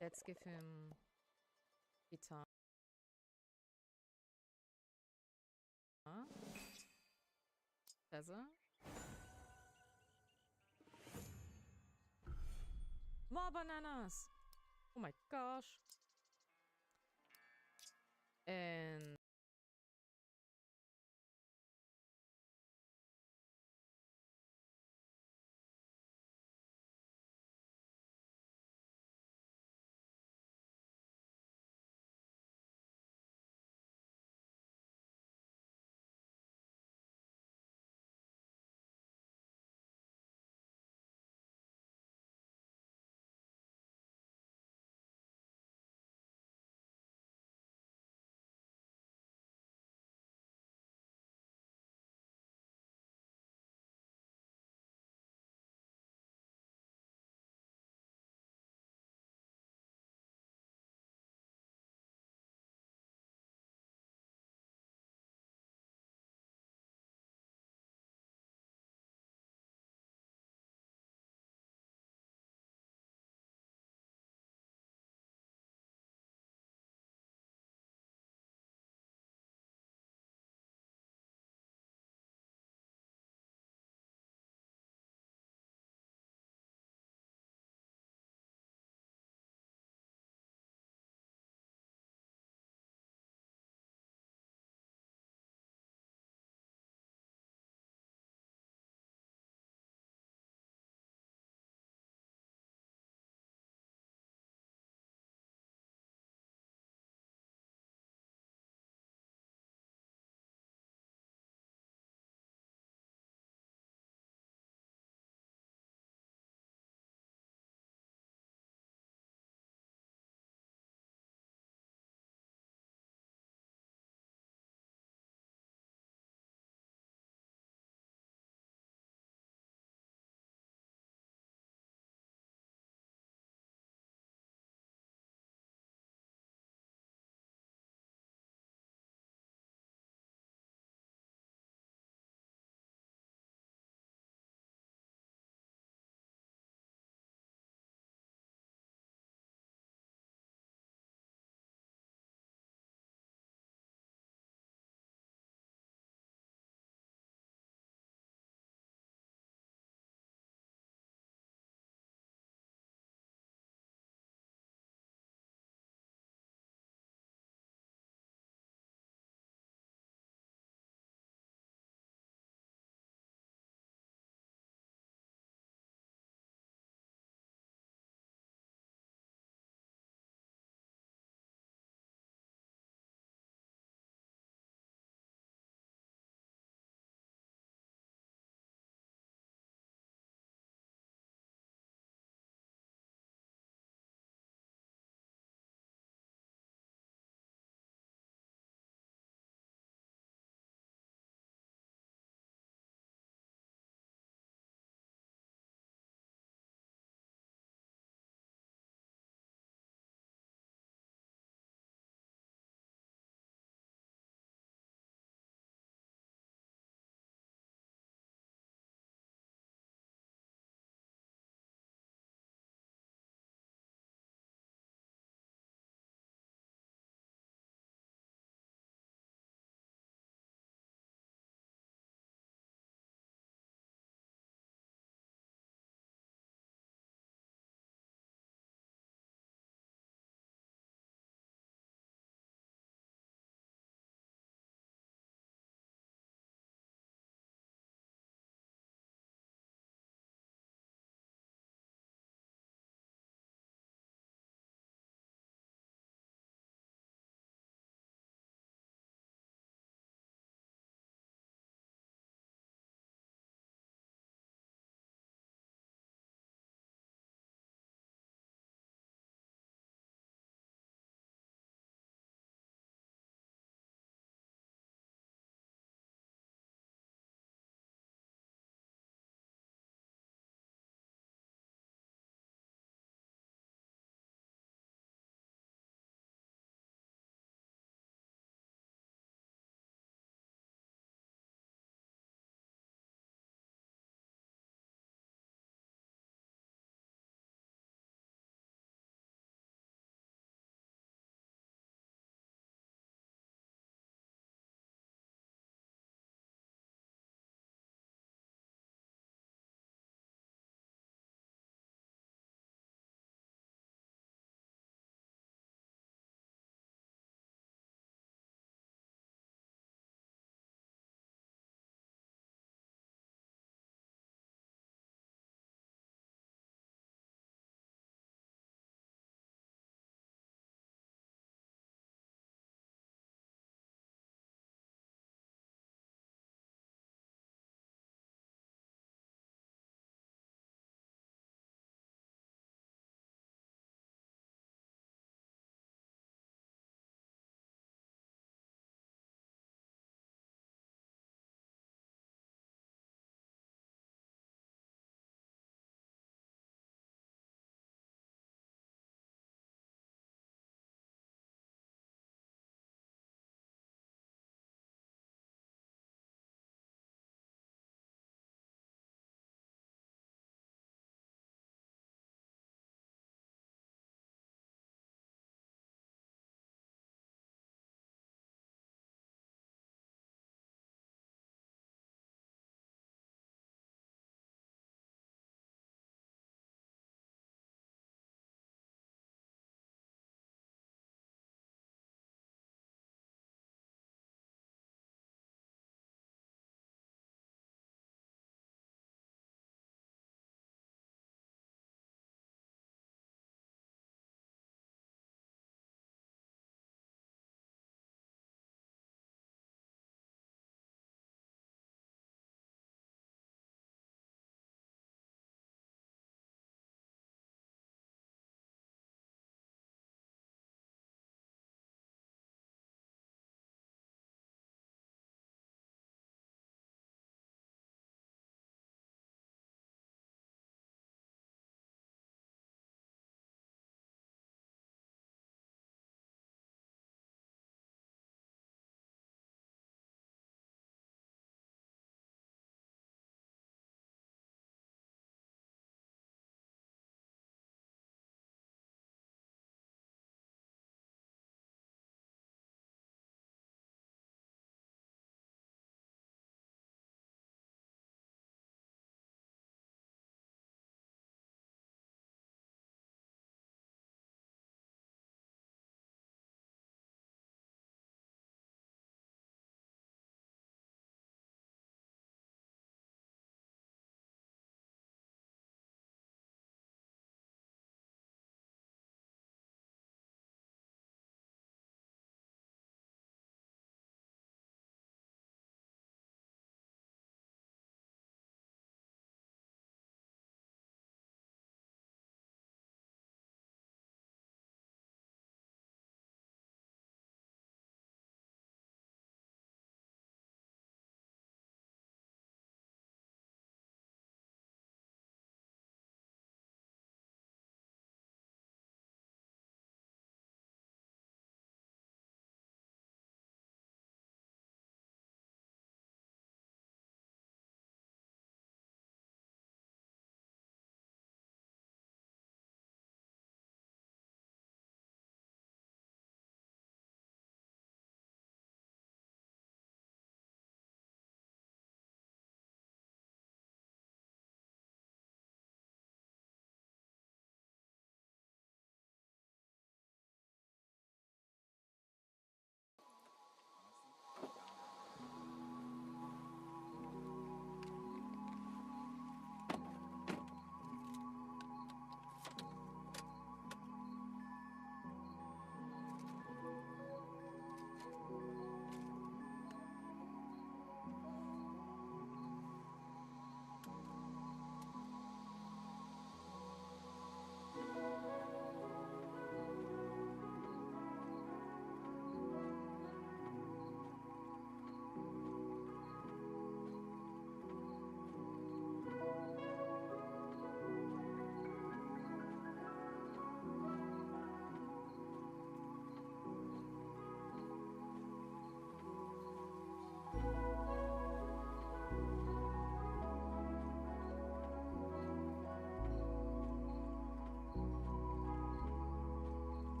Let's give him guitar. Feather. More bananas! Oh my gosh. And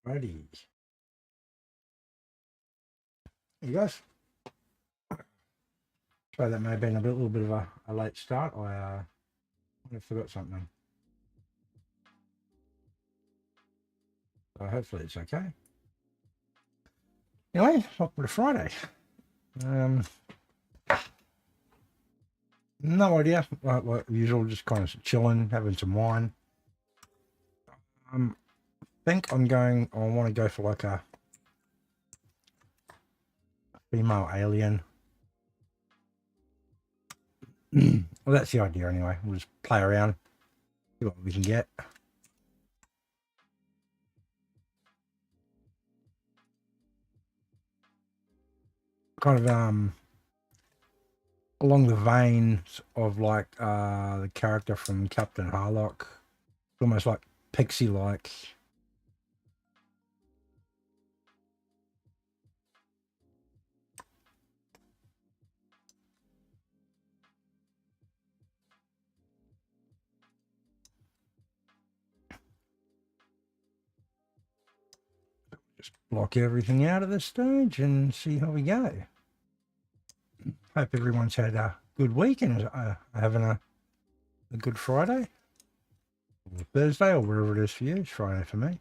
Righty. There you guys. So that may have been a little bit of a late start. I forgot something. So hopefully it's okay. Anyway, welcome to Friday. No idea. Like usual, just kind of chilling, having some wine. Think I want to go for like a female alien. Well, that's the idea anyway. We'll just play around, see what we can get. Kind of along the veins of like the character from Captain Harlock. It's almost like pixie-like. Just block everything out of this stage and see how we go. Hope everyone's had a good week and having a good Friday. Or Thursday or wherever it is for you. It's Friday for me.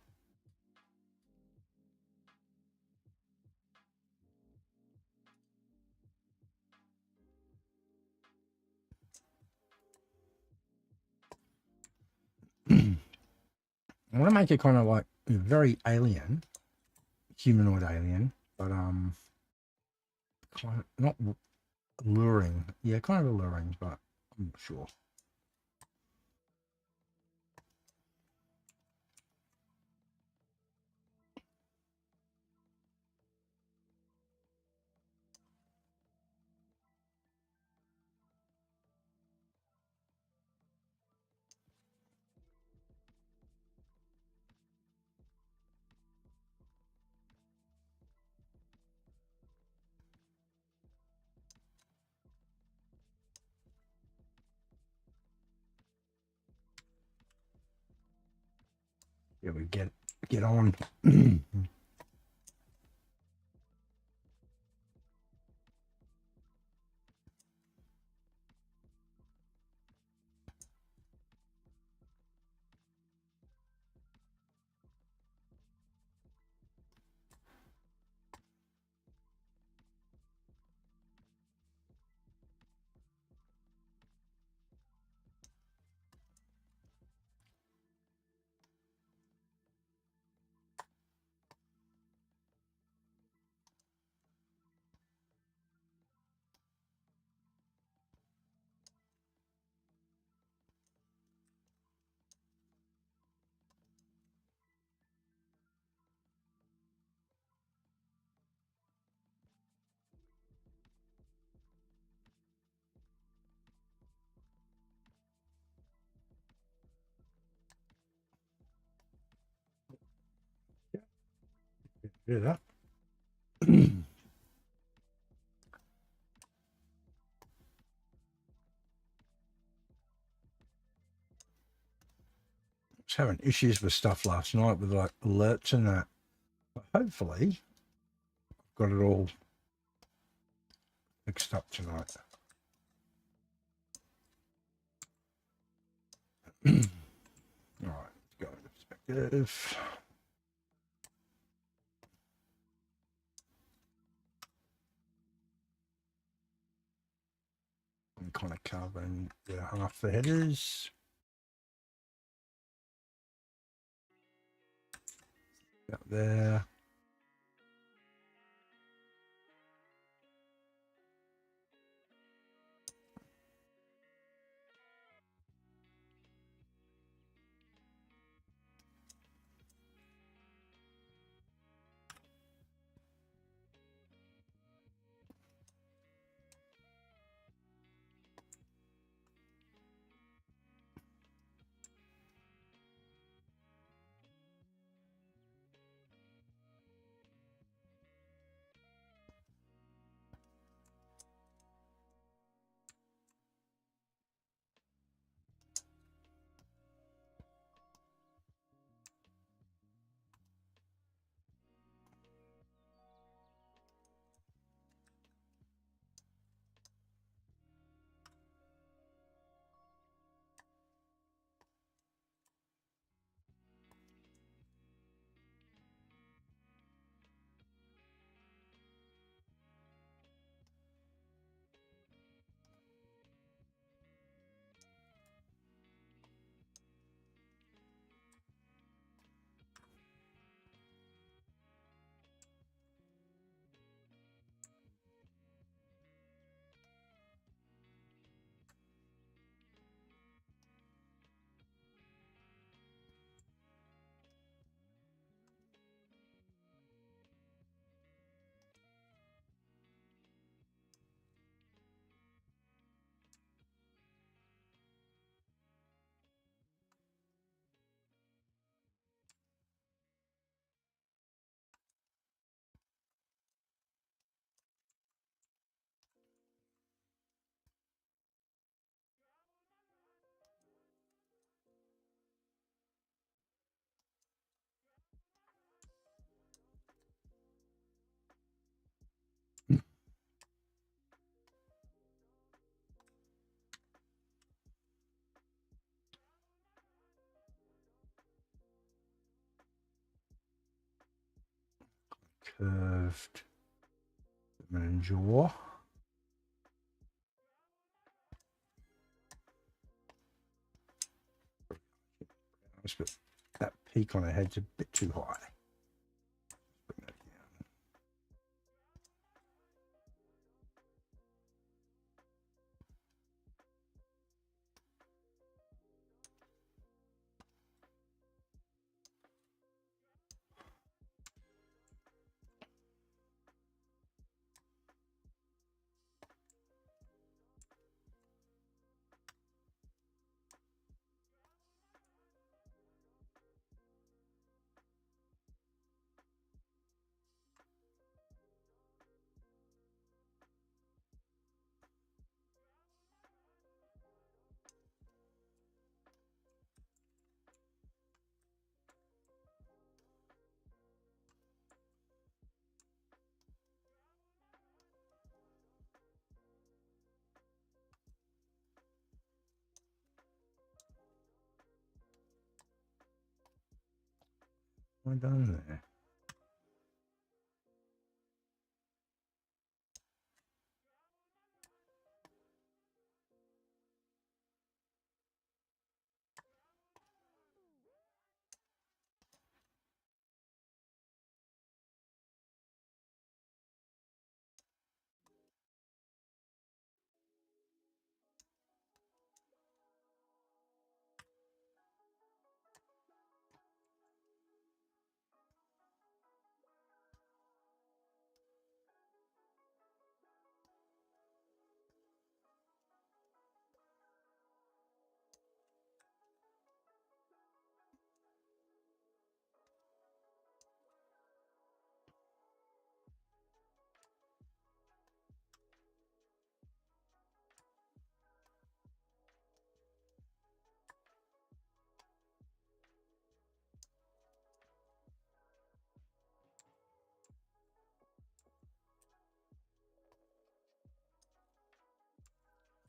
I want to make it kind of like very alien, humanoid alien, but kind of not alluring. Yeah, kind of alluring, but I'm not sure. Yeah, we get on. Do that. Was having issues with stuff last night with like alerts and that. But hopefully, I've got it all fixed up tonight. All right, let's go into perspective. I'm kind of covering half the headers. Up there. curved and jaw. But that peak on her head's a bit too high. Bring that down. What have I done there?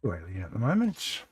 Slightly at the moment.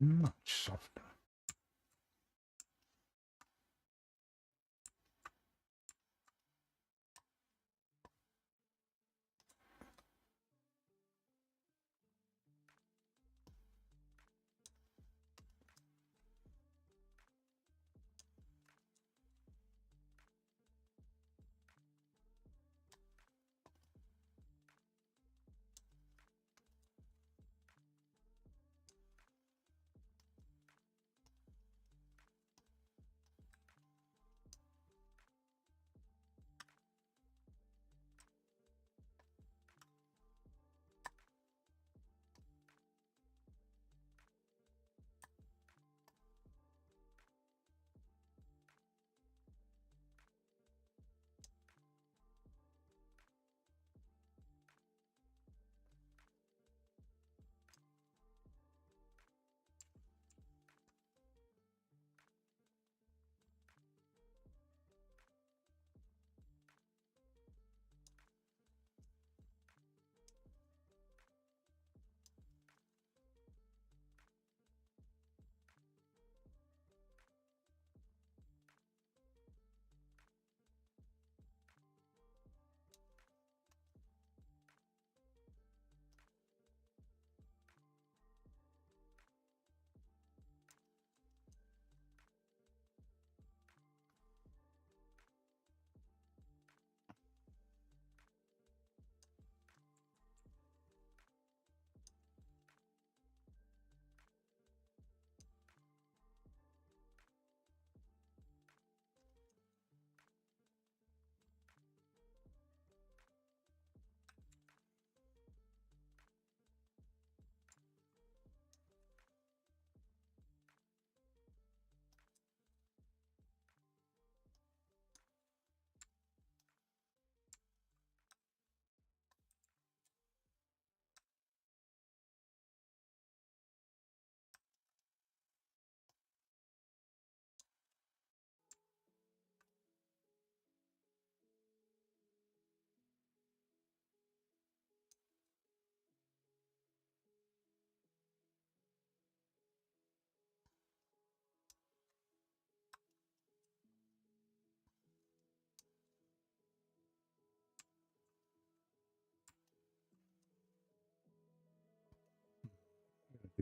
Much softer.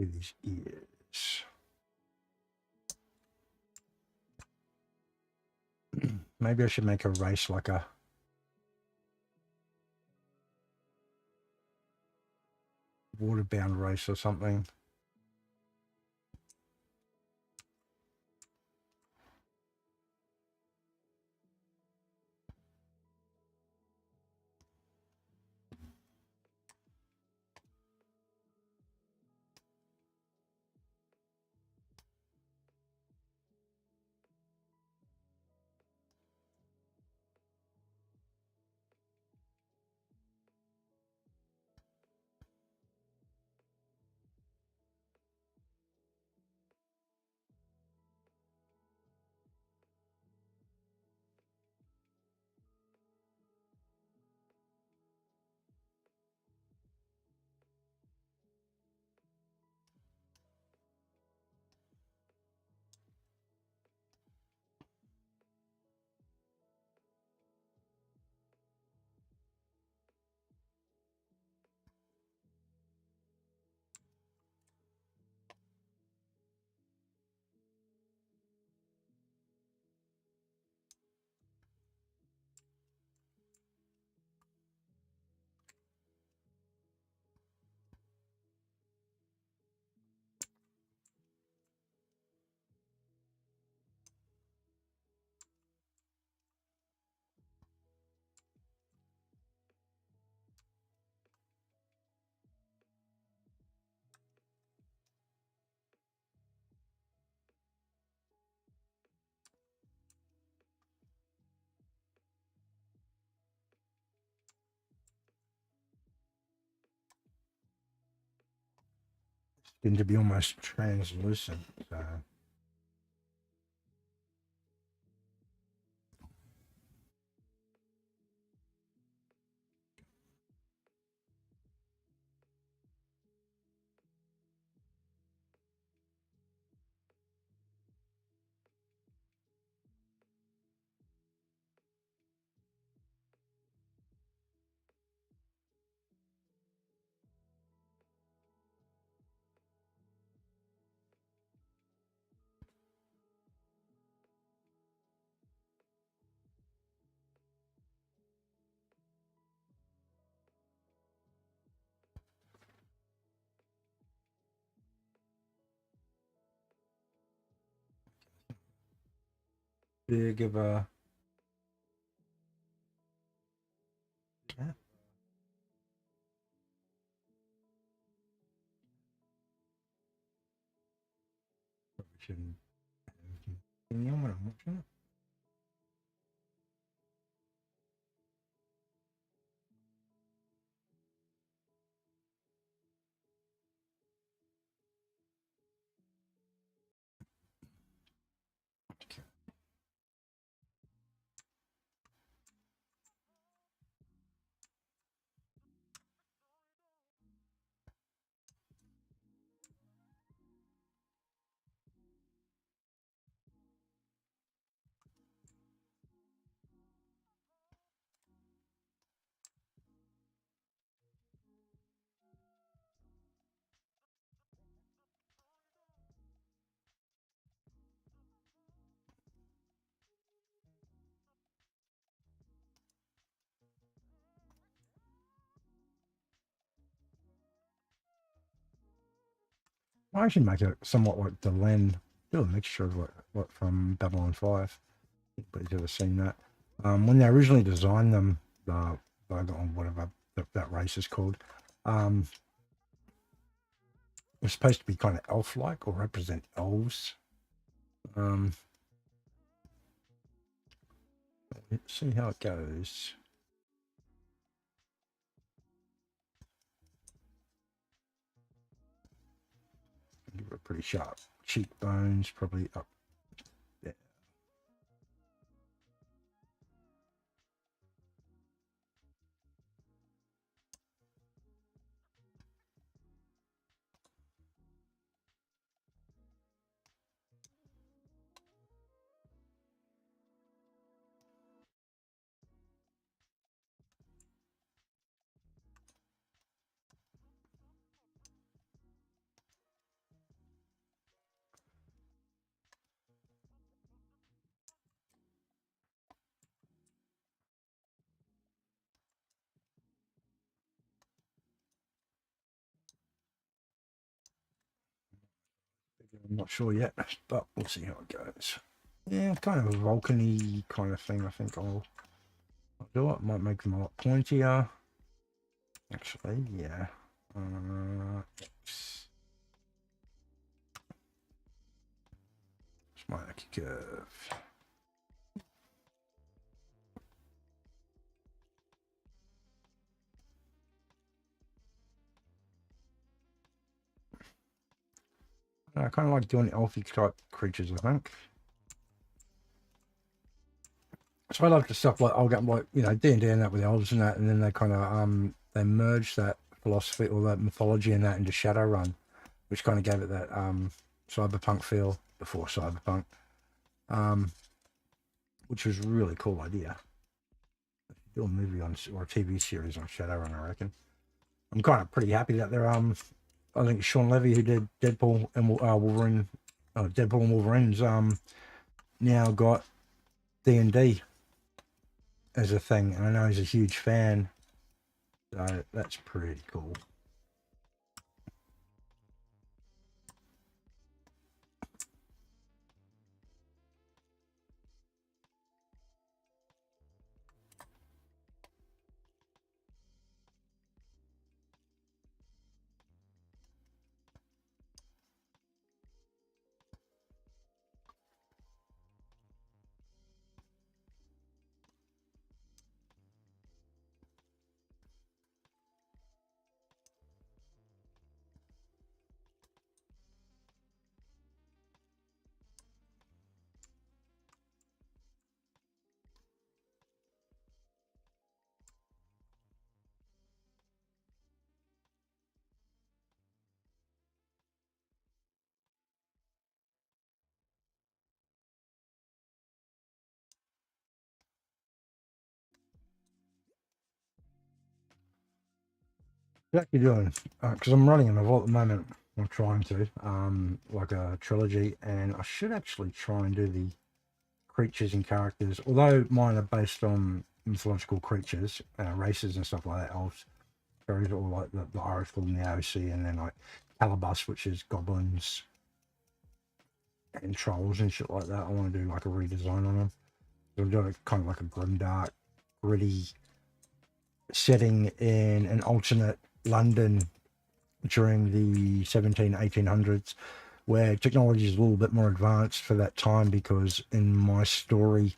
do these ears. Maybe I should make a race like a waterbound race or something. Seem to be almost translucent. So. Big of a gap. Probably shouldn't have anything on when I'm watching it. I should make it somewhat like the Len, do a mixture of what from Babylon 5. Anybody's ever seen that? When they originally designed them, the whatever that race is called, it was supposed to be kind of elf-like or represent elves. Let's see how it goes. Give it a pretty sharp cheekbones, probably up there. I'm not sure yet, but we'll see how it goes. Yeah, kind of a volcany kind of thing. I think I'll do it. Might make them a lot pointier. Actually, yeah. Just might like a curve. I kind of like doing elfy type creatures, I think. So I love the stuff like I'll get like, you know, D&D and that with elves and that, and then they kind of they merge that philosophy or that mythology and that into Shadowrun, which kind of gave it that cyberpunk feel before cyberpunk, which was a really cool idea. Do a movie on or a TV series on Shadowrun, I reckon. I'm kind of pretty happy that they're I think Sean Levy, who did Deadpool and Wolverine, Deadpool and Wolverine's now got D&D as a thing, and I know he's a huge fan, so that's pretty cool. What you doing? Because I'm running a novel at the moment. I'm trying to, like a trilogy, and I should actually try and do the creatures and characters. Although mine are based on mythological creatures, races and stuff like that, elves, fairies, or like the Irish called them the OC, and then like Calabus, which is goblins and trolls and shit like that. I want to do like a redesign on them. So I'm doing it kind of like a grimdark, gritty setting in an alternate London during the 1800s, where technology is a little bit more advanced for that time, because in my story,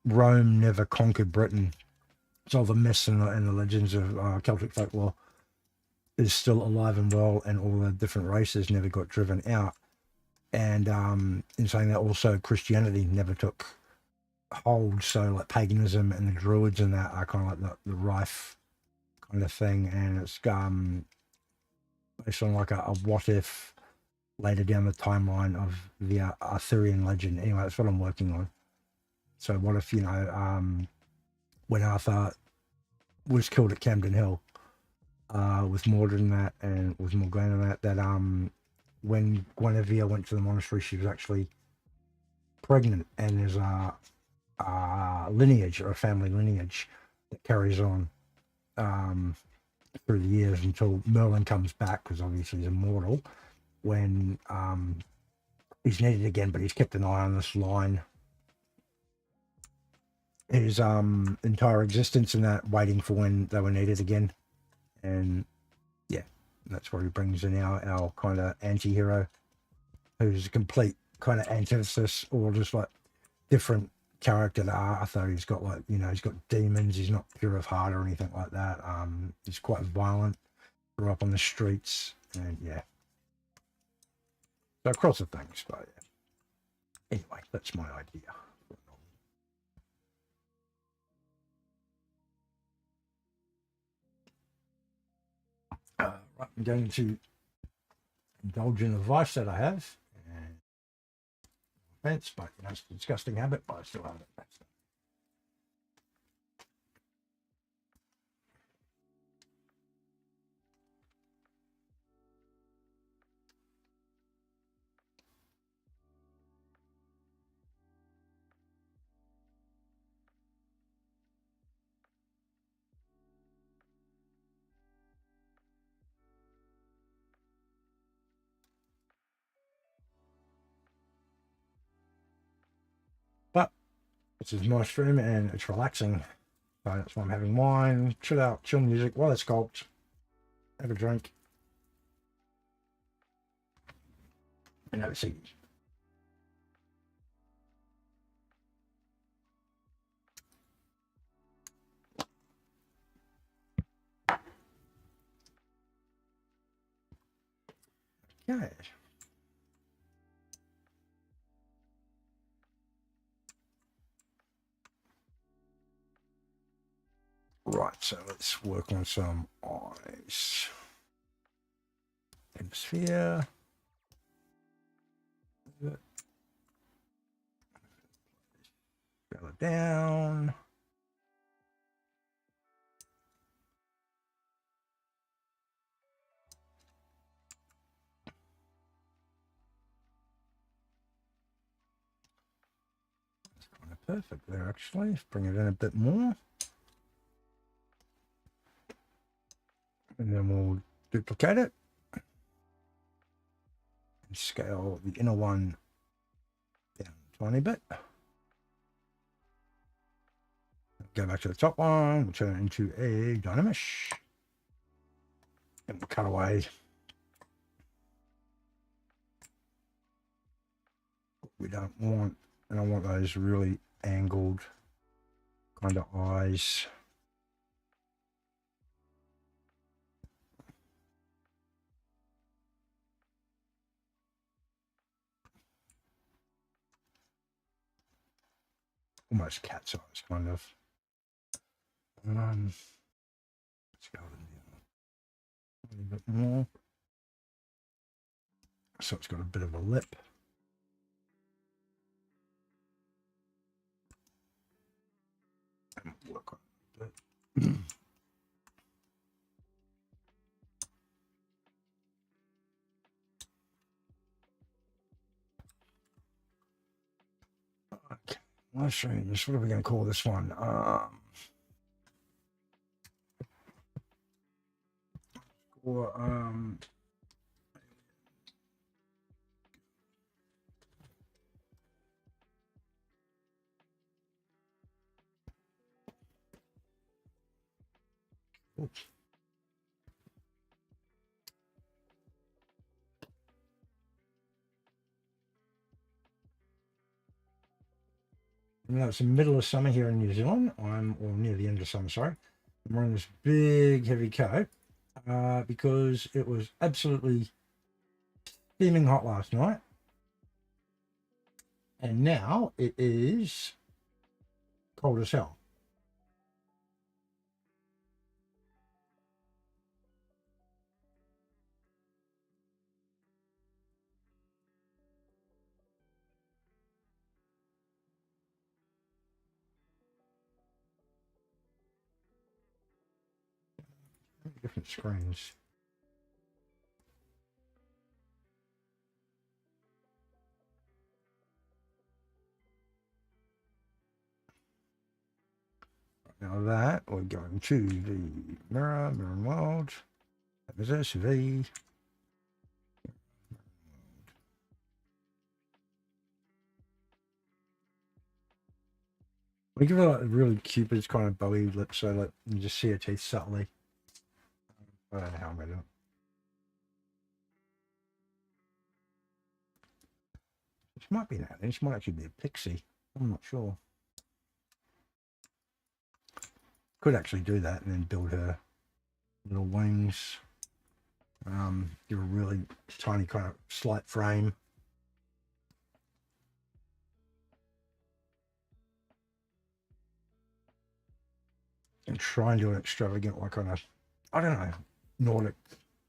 Rome never conquered Britain. So all the myths and the legends of Celtic folklore is still alive and well, and all the different races never got driven out. And in saying that, also Christianity never took hold. So like paganism and the Druids and that are kind of like the rife kind of thing. And it's based on like a what if later down the timeline of the Arthurian legend. Anyway, that's what I'm working on. So what if, you know, when Arthur was killed at Camden Hill, with Mordred and that, and with Morgana and that when Guinevere went to the monastery, she was actually pregnant, and there's a lineage, or a family lineage, that carries on through the years until Merlin comes back, because obviously he's immortal, when he's needed again, but he's kept an eye on this line his entire existence, and that, waiting for when they were needed again. And yeah, that's where he brings in our kind of anti-hero, who's a complete kind of antithesis, or just like different character to Arthur. He's got, like, you know, he's got demons, he's not pure of heart or anything like that. He's quite violent, grew up on the streets, and yeah, so across the things. But yeah, anyway, that's my idea. Right, I'm going to indulge in a vice that I have, and offense, but you know, it's a disgusting habit, but I still have it. This is my stream and it's relaxing. So that's why I'm having wine, chill out, chill music while I sculpt, have a drink, and have a seat. Okay. Right, so let's work on some eyes. Hemisphere. Scale it down. That's kind of perfect there, actually. Let's bring it in a bit more. And then we'll duplicate it. And scale the inner one down a tiny bit. Go back to the top one, we'll turn it into a dynamesh. And we'll cut away. We don't want, and I want those really angled kind of eyes. Almost cat's eyes, kind of. Let's go a little bit more. So it's got a bit of a lip. And work on it a bit. Okay, let's see. What are we going to call this one? Oops. Now it's the middle of summer here in New Zealand. Or near the end of summer, sorry. I'm wearing this big, heavy coat because it was absolutely steaming hot last night. And now it is cold as hell. Different screens. Now that we're going to the mirror and world. That was SV. We give it like a really cupid's kind of bowy lip so that you just see her teeth subtly. I don't know how I'm going to do it. This might be an alien. This might actually be a pixie. I'm not sure. Could actually do that and then build her little wings. Give a really tiny kind of slight frame. And try and do an extravagant, like kind of, I don't know, Nordic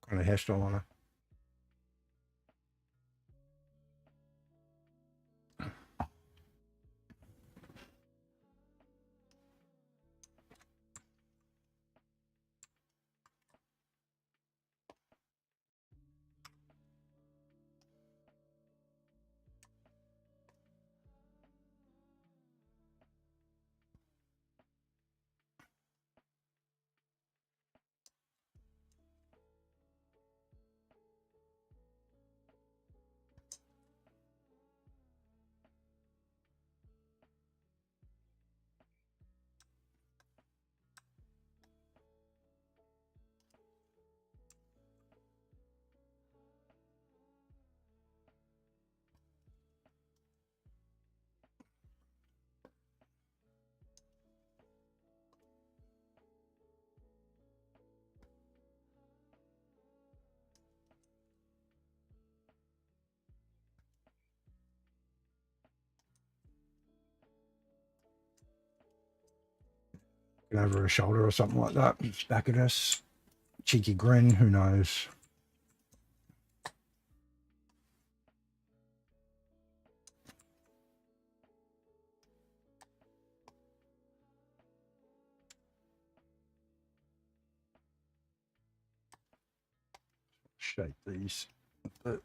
kind of hairstyle on her. over her shoulder or something like that. Back at us. Cheeky grin, who knows? Shape these a bit.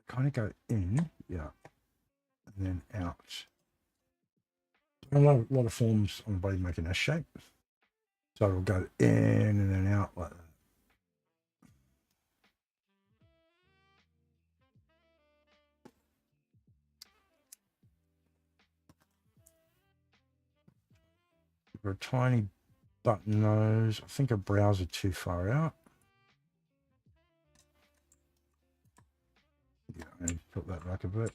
Kind of go in, yeah, and then out. A lot of forms on the body make an S shape. So it'll go in and then out like that. For a tiny button nose, I think her brows are too far out. Yeah, I need to put that back a bit.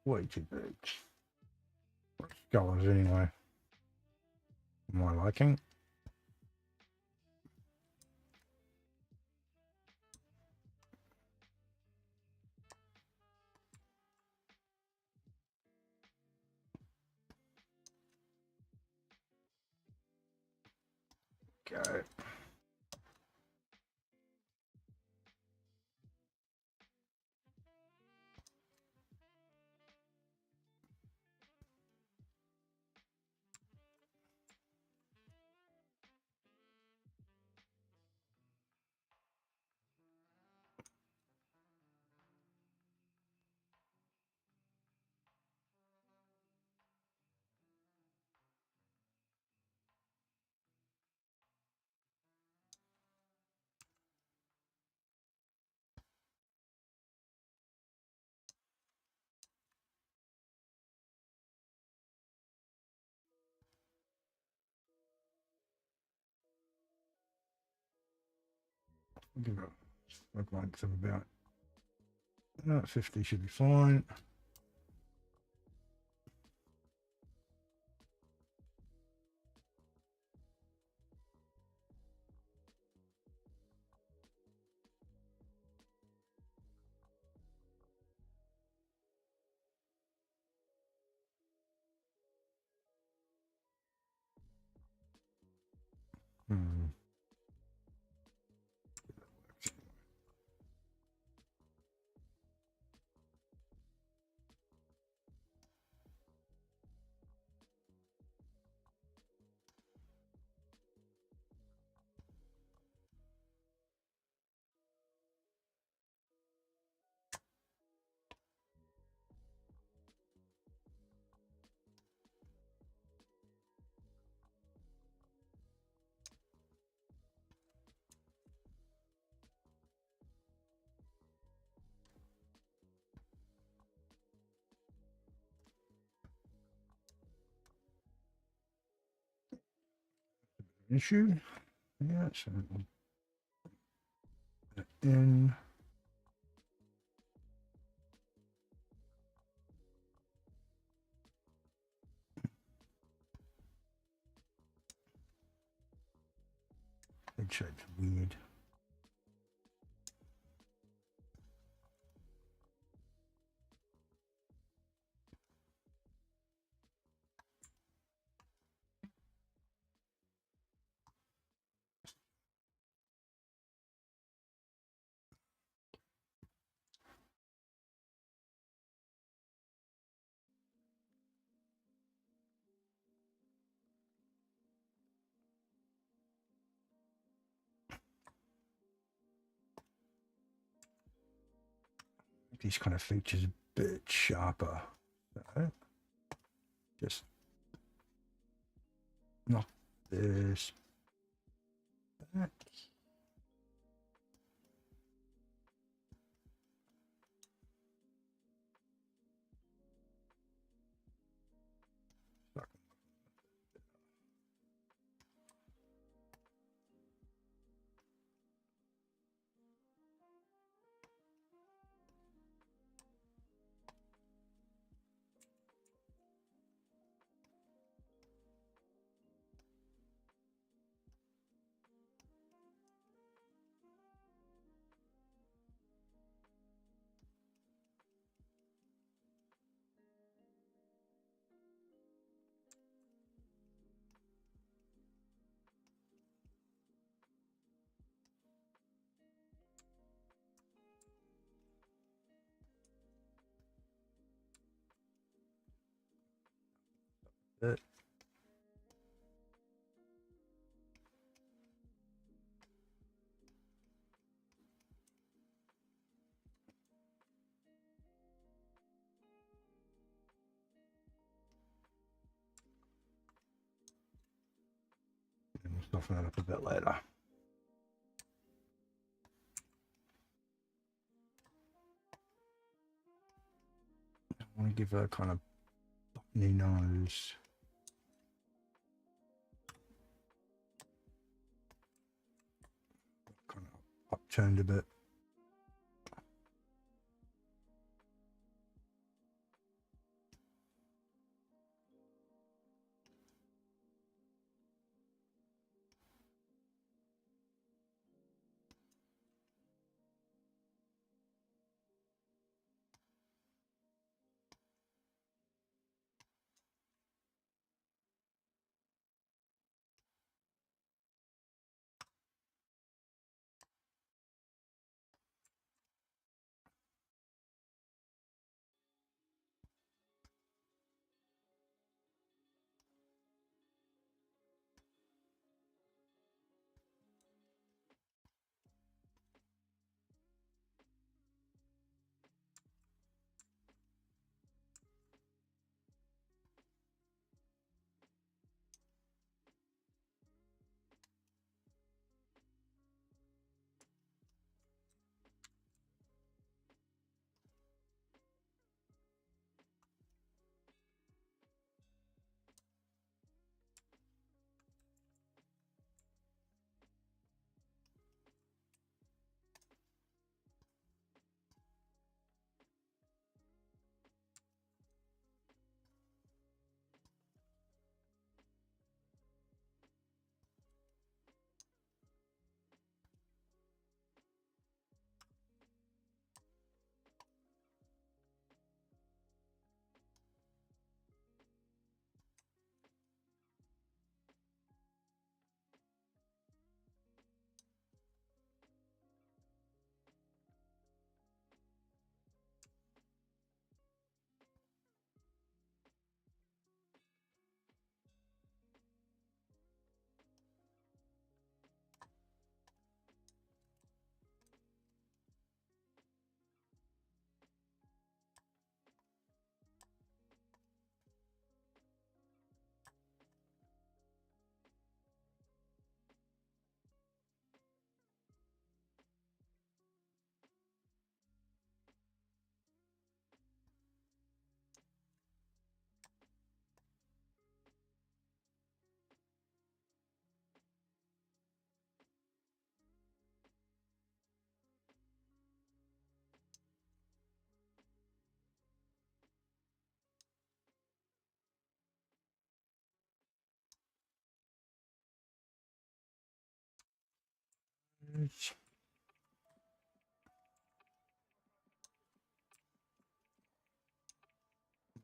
Way too big. Colors anyway. My liking. Okay. I'll give it a length of about 50 should be fine. Issue. Yeah, so in. Head shape's weird. These kind of features a bit sharper. So just knock this that. It. And we'll soften that up a bit later. I want to give her a kind of buttony nose. Kind of upturned a bit.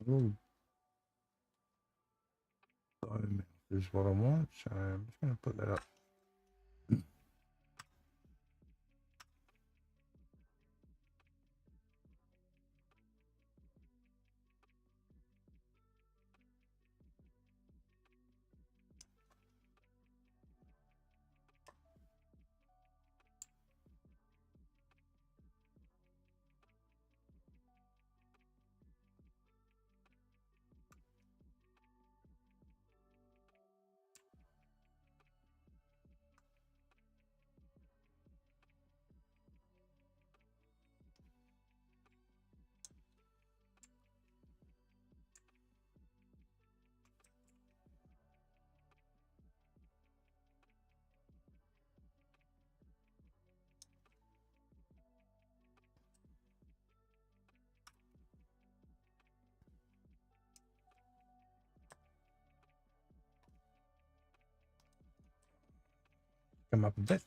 Ooh, bone mouth is what I want, so I'm just going to put that up. them up a bit.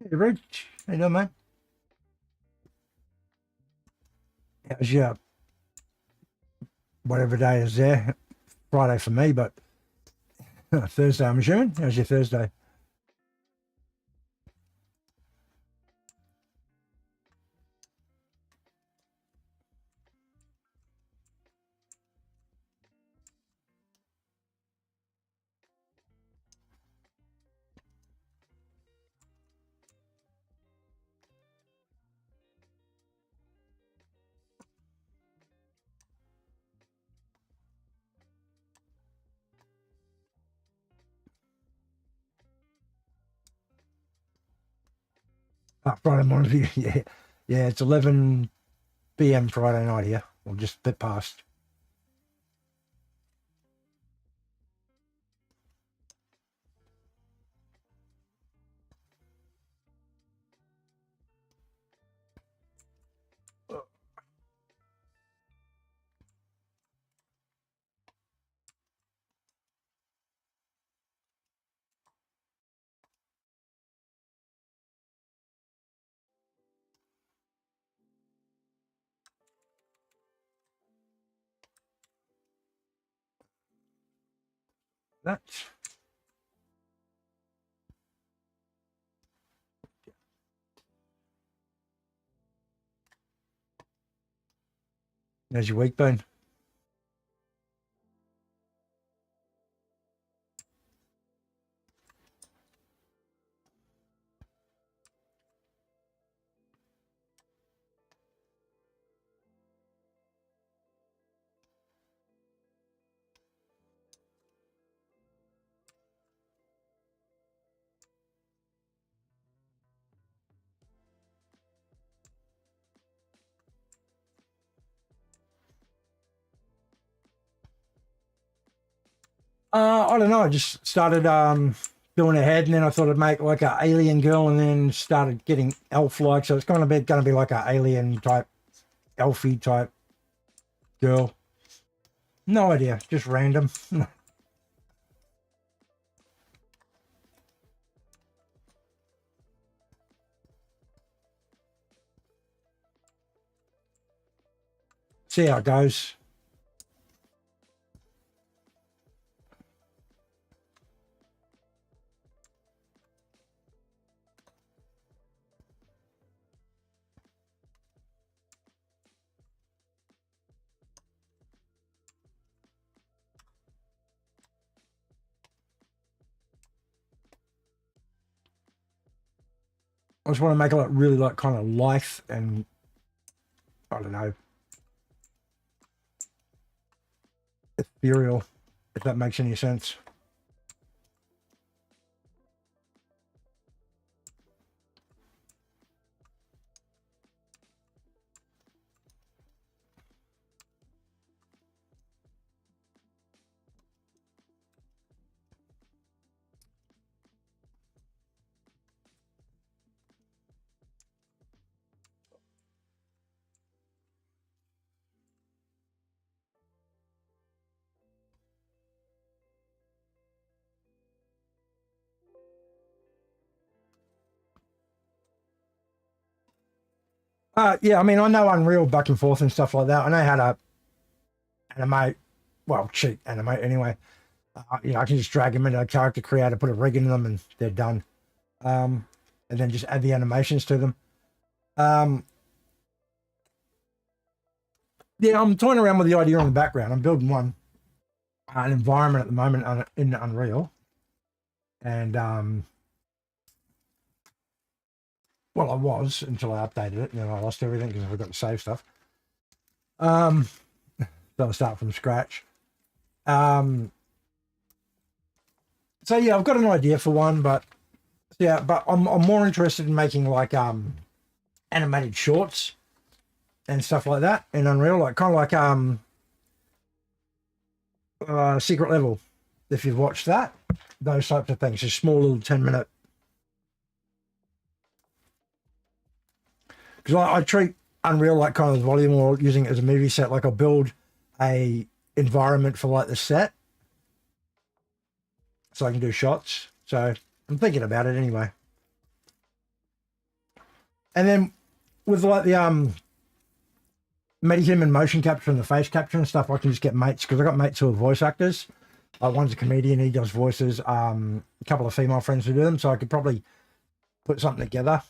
Hey, Rich. How you doing, man? How's your whatever day is there. Friday for me, but Thursday, I'm assuming. How's your Thursday? Friday morning, yeah. Yeah, it's 11 p.m. Friday night here, or just a bit past. That's there's your week been. I don't know. I just started doing a head, and then I thought I'd make like an alien girl, and then started getting elf-like. So it's going to be like an alien type, elfy type girl. No idea, just random. See how it goes. I just want to make it like really like kind of lithe and I don't know, ethereal, if that makes any sense. Yeah, I mean, I know Unreal back and forth and stuff like that. I know how to animate, well, cheat animate anyway. You know, I can just drag them into a character creator, put a rig in them, and they're done. And then just add the animations to them. Yeah, I'm toying around with the idea on the background. I'm building an environment at the moment in Unreal, and well, I was until I updated it, and then I lost everything because I forgot to save stuff. So I'll start from scratch. So yeah, I've got an idea for one, but yeah, but I'm more interested in making like animated shorts and stuff like that in Unreal, like kind of like Secret Level, if you've watched that, those types of things, just small little 10-minute. Because I treat Unreal like kind of volume or using it as a movie set. Like I'll build a environment for like the set, so I can do shots. So I'm thinking about it anyway. And then with like the Metahuman motion capture and the face capture and stuff, I can just get mates, because I got mates who are voice actors. One's a comedian, he does voices. A couple of female friends who do them, so I could probably put something together.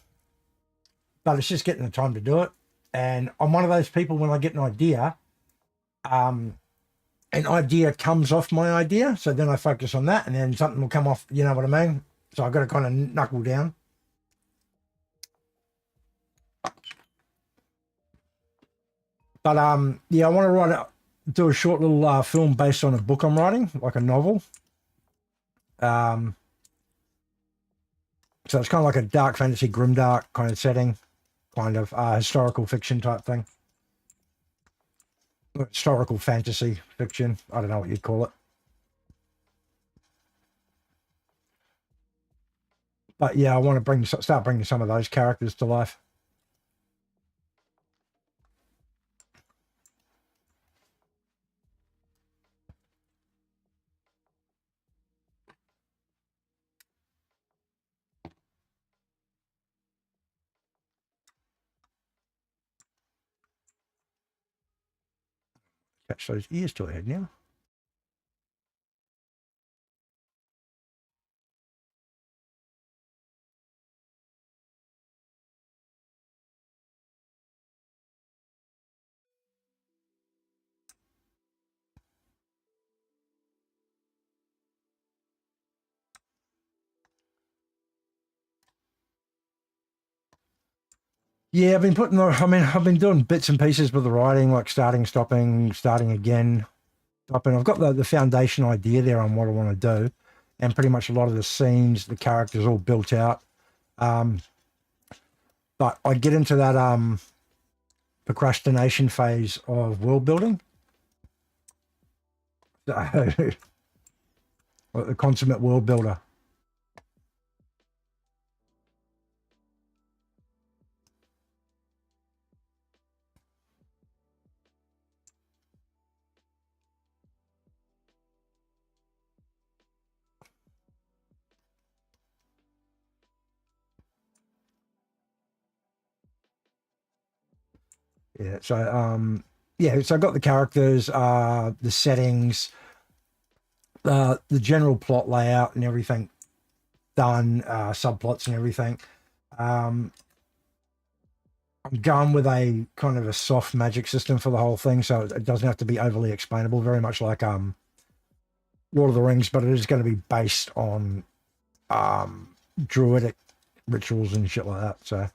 But it's just getting the time to do it. And I'm one of those people, when I get an idea comes off my idea, so then I focus on that, and then something will come off, you know what I mean? So I've got to kind of knuckle down. But yeah, I want to do a short little film based on a book I'm writing, like a novel. So it's kind of like a dark fantasy, grimdark kind of setting, kind of historical fiction type thing. Historical fantasy fiction. I don't know what you'd call it. But yeah, I want to start bringing some of those characters to life. Catch those ears to her head now. Yeah, I've been doing bits and pieces with the writing, like starting, stopping, starting again, stopping. I've got the foundation idea there on what I want to do, and pretty much a lot of the scenes, the characters all built out. But I get into that procrastination phase of world building. The consummate world builder. Yeah. So so I got the characters, the settings, the general plot layout and everything done, subplots and everything. I'm going with a kind of a soft magic system for the whole thing, so it doesn't have to be overly explainable, very much like Lord of the Rings, but it is going to be based on druidic rituals and shit like that. So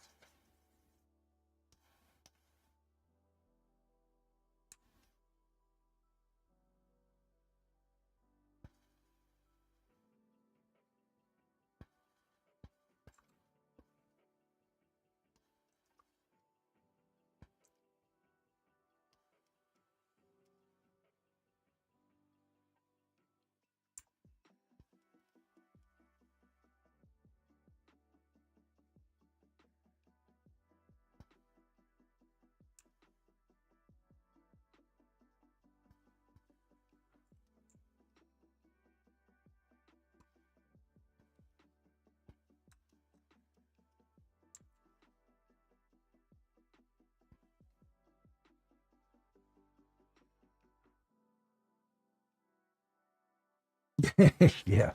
yeah.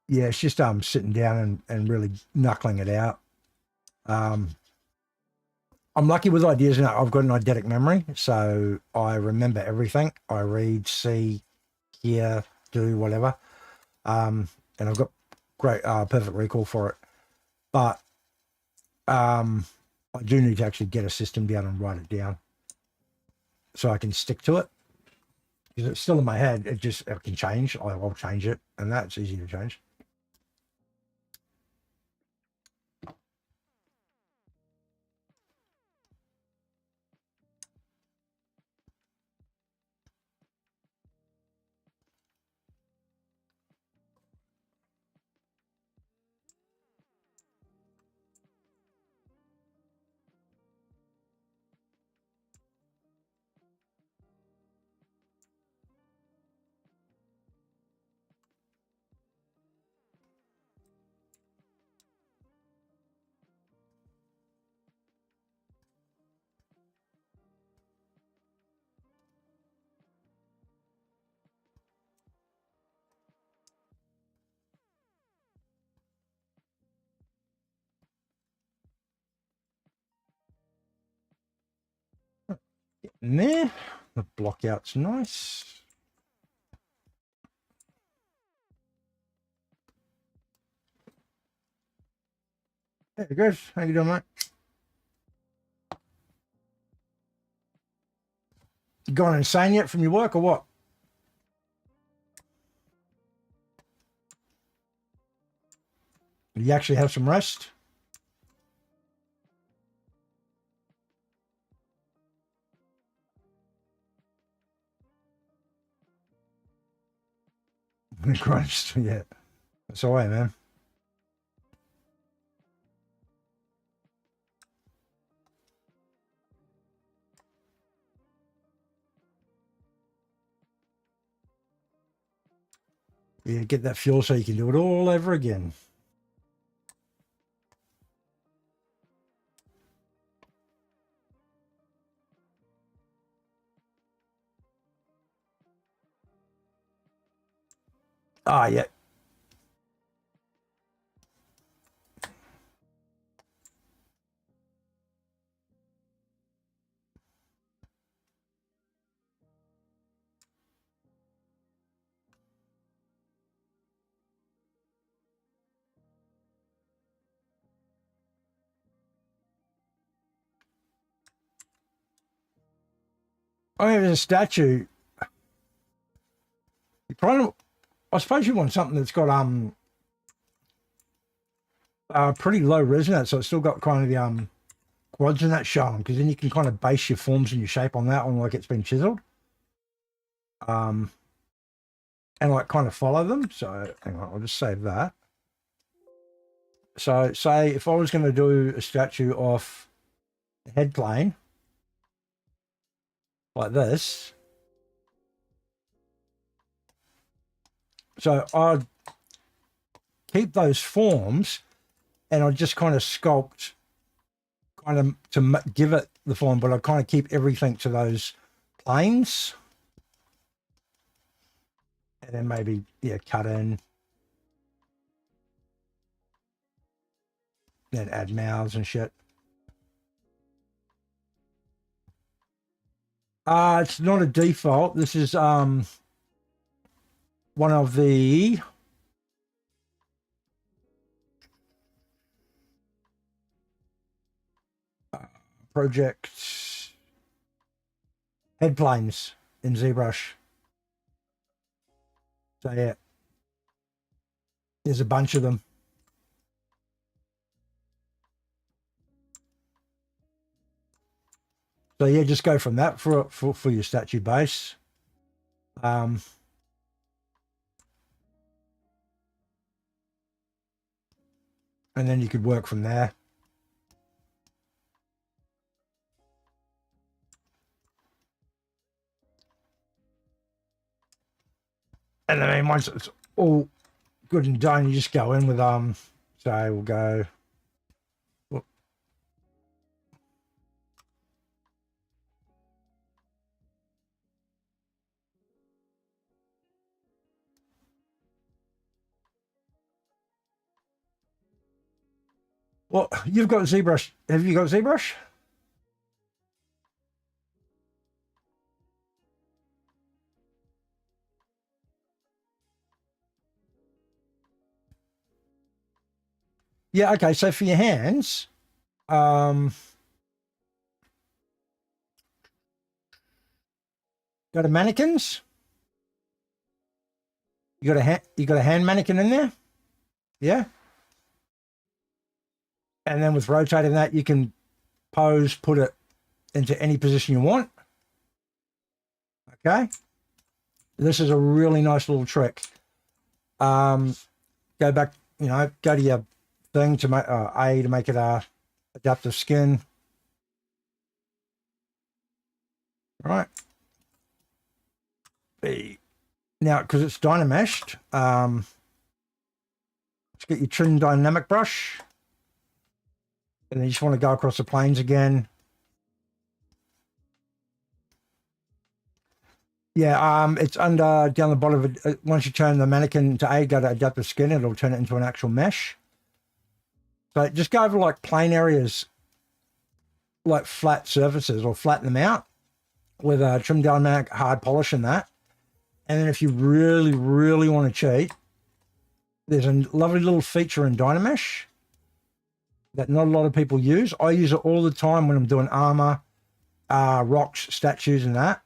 Yeah, it's just sitting down and really knuckling it out. I'm lucky with ideas now. I've got an eidetic memory, so I remember everything. I read, see, hear, do whatever, and I've got great perfect recall for it. But I do need to actually get a system down and write it down so I can stick to it. Because it's still in my head. It can change. I'll change it, and that's easy to change. Getting there. The block out's nice. Hey, guys, how you doing, mate? You gone insane yet from your work or what? You actually have some rest? Crunched, yeah. That's all right, man. Yeah, get that fuel so you can do it all over again. Ah, yeah. I mean, there's a statue. You probably, I suppose you want something that's got pretty low resonance, so it's still got kind of the quads and that showing, because then you can kind of base your forms and your shape on that one like it's been chiseled. And like kind of follow them. So hang on, I'll just save that. So say if I was going to do a statue off the head plane like this, so I'd keep those forms and I'd just kind of sculpt kind of to give it the form, but I'd kind of keep everything to those planes. And then maybe, yeah, cut in. Then add mouths and shit. It's not a default. This is one of the project head planes in ZBrush. So yeah, there's a bunch of them. So yeah, just go from that for your statue base. And then you could work from there. And then I mean, once it's all good and done, you just go in with so we'll go. Well, you've got ZBrush. Have you got ZBrush? Yeah, okay. So for your hands, go to mannequins. You got a hand mannequin in there? Yeah. And then with rotating that, you can pose, put it into any position you want. Okay. This is a really nice little trick. Go back, go to your thing to make A to make it adaptive skin. Right. B. Now, because it's dynameshed, let's get your trim dynamic brush. And then you just want to go across the planes again. Yeah, it's under down the bottom of it. Once you turn the mannequin to A, go to adaptive skin, it'll turn it into an actual mesh. So just go over like plane areas, like flat surfaces, or flatten them out. with a trim dynamic hard polish and that. And then if you really, really want to cheat, there's a lovely little feature in Dynamesh that not a lot of people use. I use it all the time when I'm doing armor, rocks, statues and that.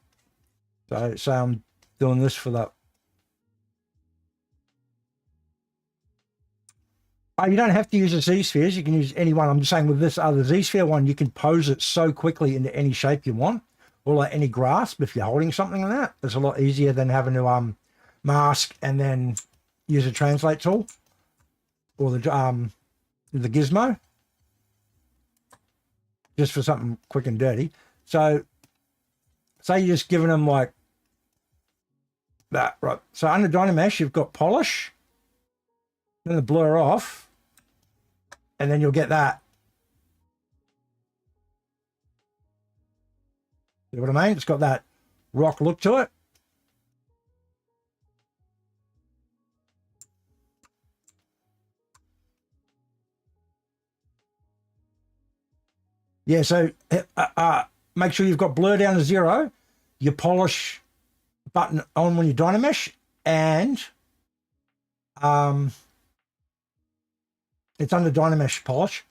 So say I'm doing this for the... you don't have to use the Z-spheres. You can use any one. I'm just saying with this other Z-sphere one, you can pose it so quickly into any shape you want, or like any grasp if you're holding something like that. It's a lot easier than having to mask and then use a translate tool or the gizmo just for something quick and dirty. So say you're just giving them like that, right? So under Dynamesh, you've got polish, then the blur off, and then you'll get that. You know what I mean? It's got that rock look to it. Yeah, so make sure you've got blur down to 0, your polish button on when you Dynamesh, and it's under Dynamesh polish.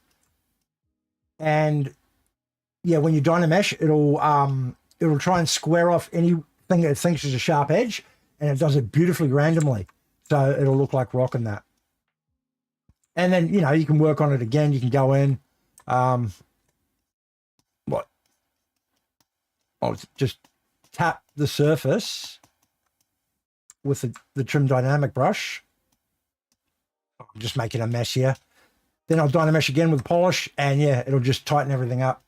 And yeah, when you Dynamesh, it'll try and square off anything that it thinks is a sharp edge, and it does it beautifully randomly. So it'll look like rock and that. And then, you know, you can work on it again. You can go in, I'll just tap the surface with the trim dynamic brush. I'm just making a mess here. Then I'll Dynamesh again with polish, and yeah, it'll just tighten everything up.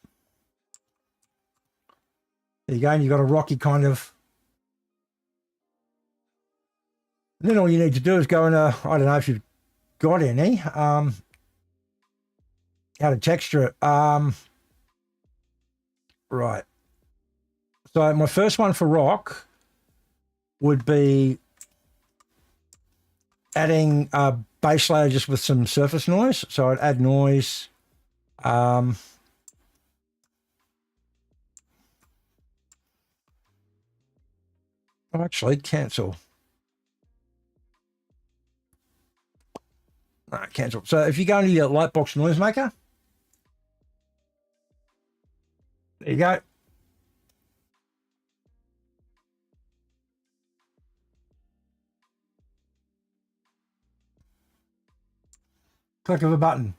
There you go, and you've got a rocky kind of... And then all you need to do is go in I don't know if you've got any, how to texture it. Right. So my first one for rock would be adding a base layer just with some surface noise. So I'd add noise. Actually, cancel. No, cancel. So if you go into your Lightbox Noisemaker, there you go. Click of a button.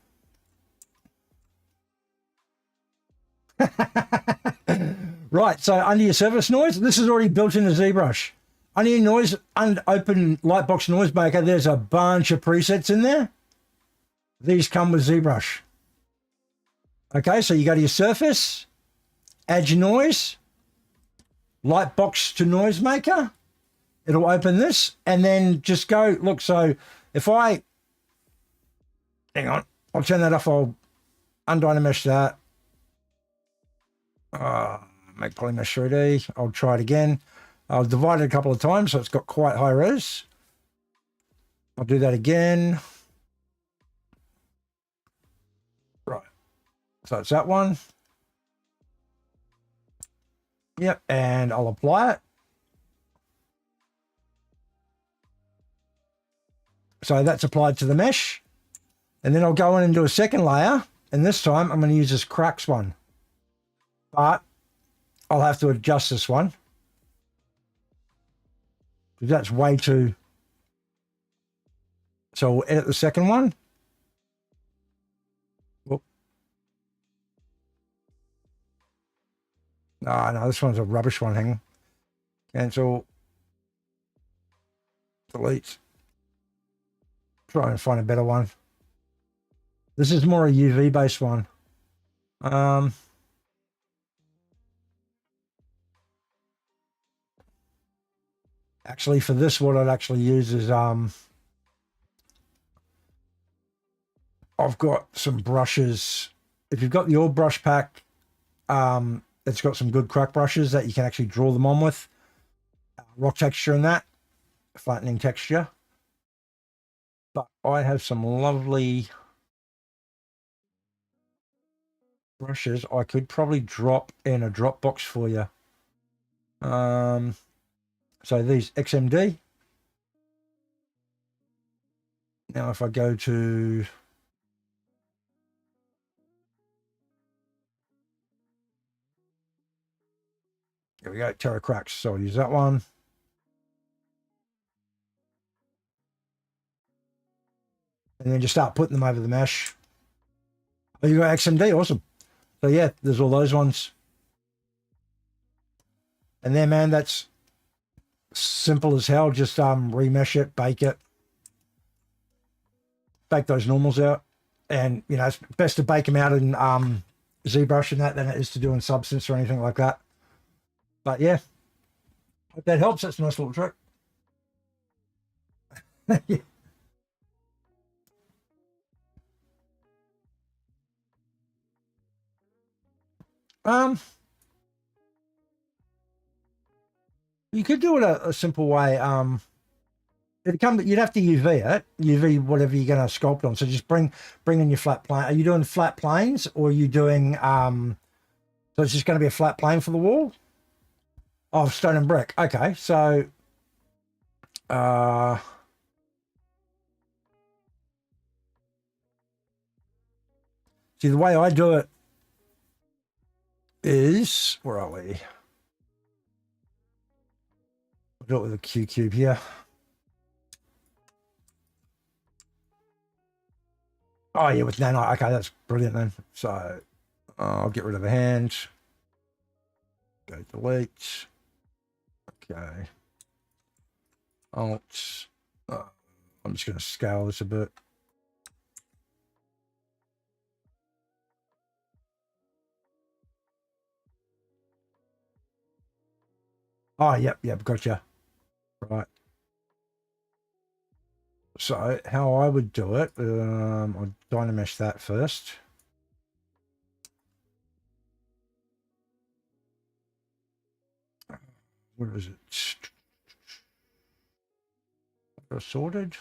Right, so under your surface noise, this is already built in the ZBrush. Under your noise and open Lightbox Noisemaker, there's a bunch of presets in there. These come with ZBrush. Okay, so you go to your surface, add your noise, Lightbox to Noisemaker. It'll open this, and then just go, look, so if I... Hang on, I'll turn that off. I'll undynamesh that. Make polymesh 3D. I'll try it again. I'll divide it a couple of times so it's got quite high res. I'll do that again. Right. So it's that one. Yep, and I'll apply it. So that's applied to the mesh. And then I'll go in and do a second layer. And this time I'm going to use this cracks one. But I'll have to adjust this one. Because that's way too... So we'll edit the second one. Whoop. No, this one's a rubbish one. Hang on. Cancel. Delete. Try and find a better one. This is more a UV based one. Actually, for this, what I'd actually use is I've got some brushes. If you've got the old brush pack, it's got some good crack brushes that you can actually draw them on with. Rock texture and that, flattening texture. But I have some lovely brushes I could probably drop in a Dropbox for you. So these XMD. Now if I go to here we go, Terra Cracks. So I'll use that one. And then just start putting them over the mesh. Oh, you got XMD, awesome. So yeah, there's all those ones. And then man, that's simple as hell. Just remesh it, bake it. Bake those normals out. And you know, it's best to bake them out in ZBrush and that than it is to do in Substance or anything like that. But yeah. Hope that helps. That's a nice little trick. Yeah. You could do it a simple way. You'd have to UV it, UV whatever you're going to sculpt on. So just bring in your flat plane. Are you doing flat planes or are you doing so it's just going to be a flat plane for the wall? Oh, stone and brick. Okay, so see the way I do it is, where are we? I'll do it with a Q cube here. Oh yeah, with nano. Okay, that's brilliant then. So I'll get rid of the hand. Go delete. Okay. Alt. I'm just going to scale this a bit. Oh, yep, gotcha. Right. So how I would do it, I'll dynamesh that first. Where is it? Sorted.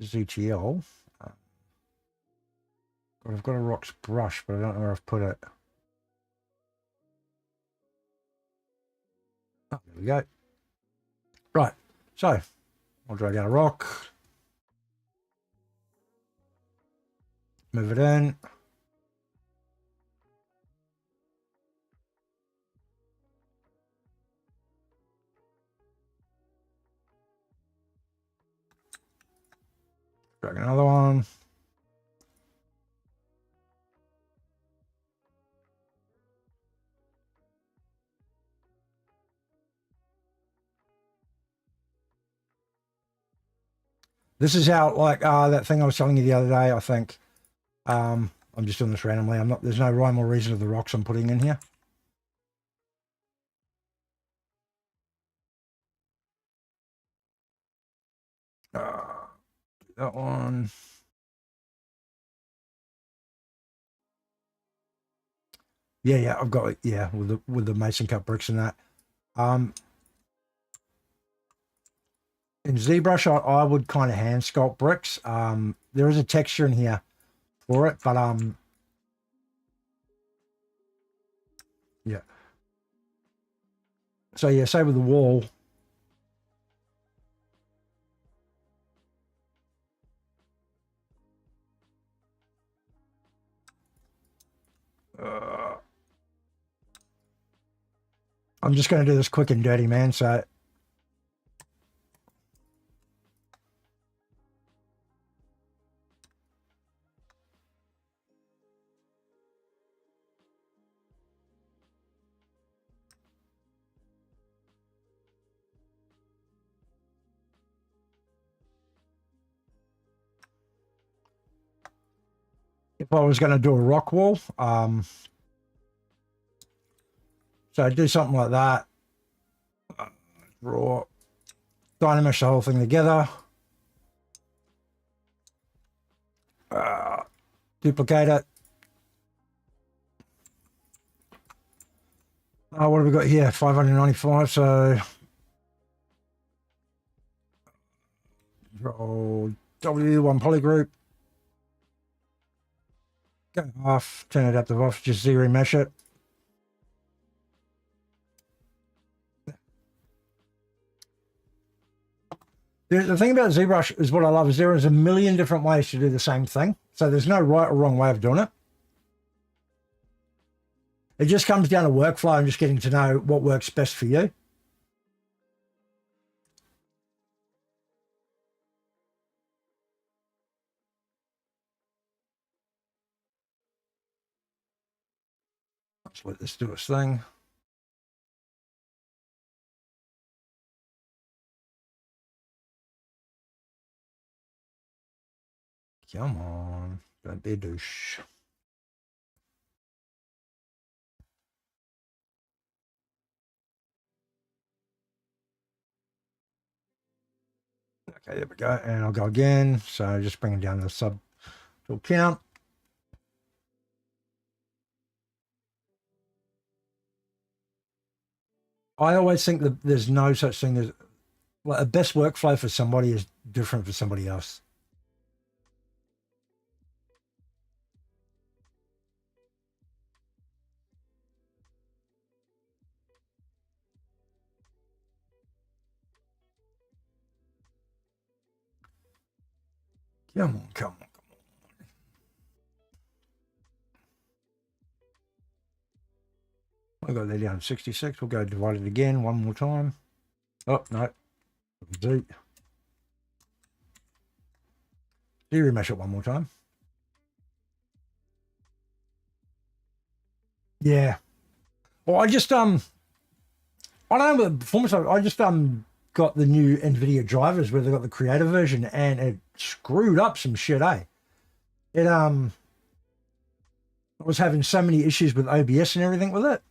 ZTL. I've got a rocks brush, but I don't know where I've put it. Oh, there we go. Right, so I'll drag out a rock, move it in. Drag another one. This is how, like, that thing I was telling you the other day, I think. I'm just doing this randomly. There's no rhyme or reason of the rocks I'm putting in here. That one. Yeah, I've got it. Yeah, with the mason cut bricks and that. In ZBrush, I would kind of hand sculpt bricks. There is a texture in here for it, but yeah. So yeah, say with the wall. I'm just going to do this quick and dirty, man. So if I was going to do a rock wall, so I'd do something like that. Draw, dynamesh the whole thing together. Duplicate it. What have we got here? 595. So roll W1 polygroup. Go off, turn adaptive off, just ZBrush it. The thing about ZBrush is what I love is there is a million different ways to do the same thing. So there's no right or wrong way of doing it. It just comes down to workflow and just getting to know what works best for you. Let's let this do its thing. Come on, don't be a douche. Okay, there we go. And I'll go again. So just bringing down the sub to count. I always think that there's no such thing as, like, a best workflow for somebody is different for somebody else. Come on, come on, come on. I've got that down to 66. We'll go divide it again one more time. Oh, no. ZBrush it one more time. Yeah. Well, I just, I don't know what the performance of it. I just, got the new NVIDIA drivers where they got the creator version and it screwed up some shit, eh? It, I was having so many issues with OBS and everything with it.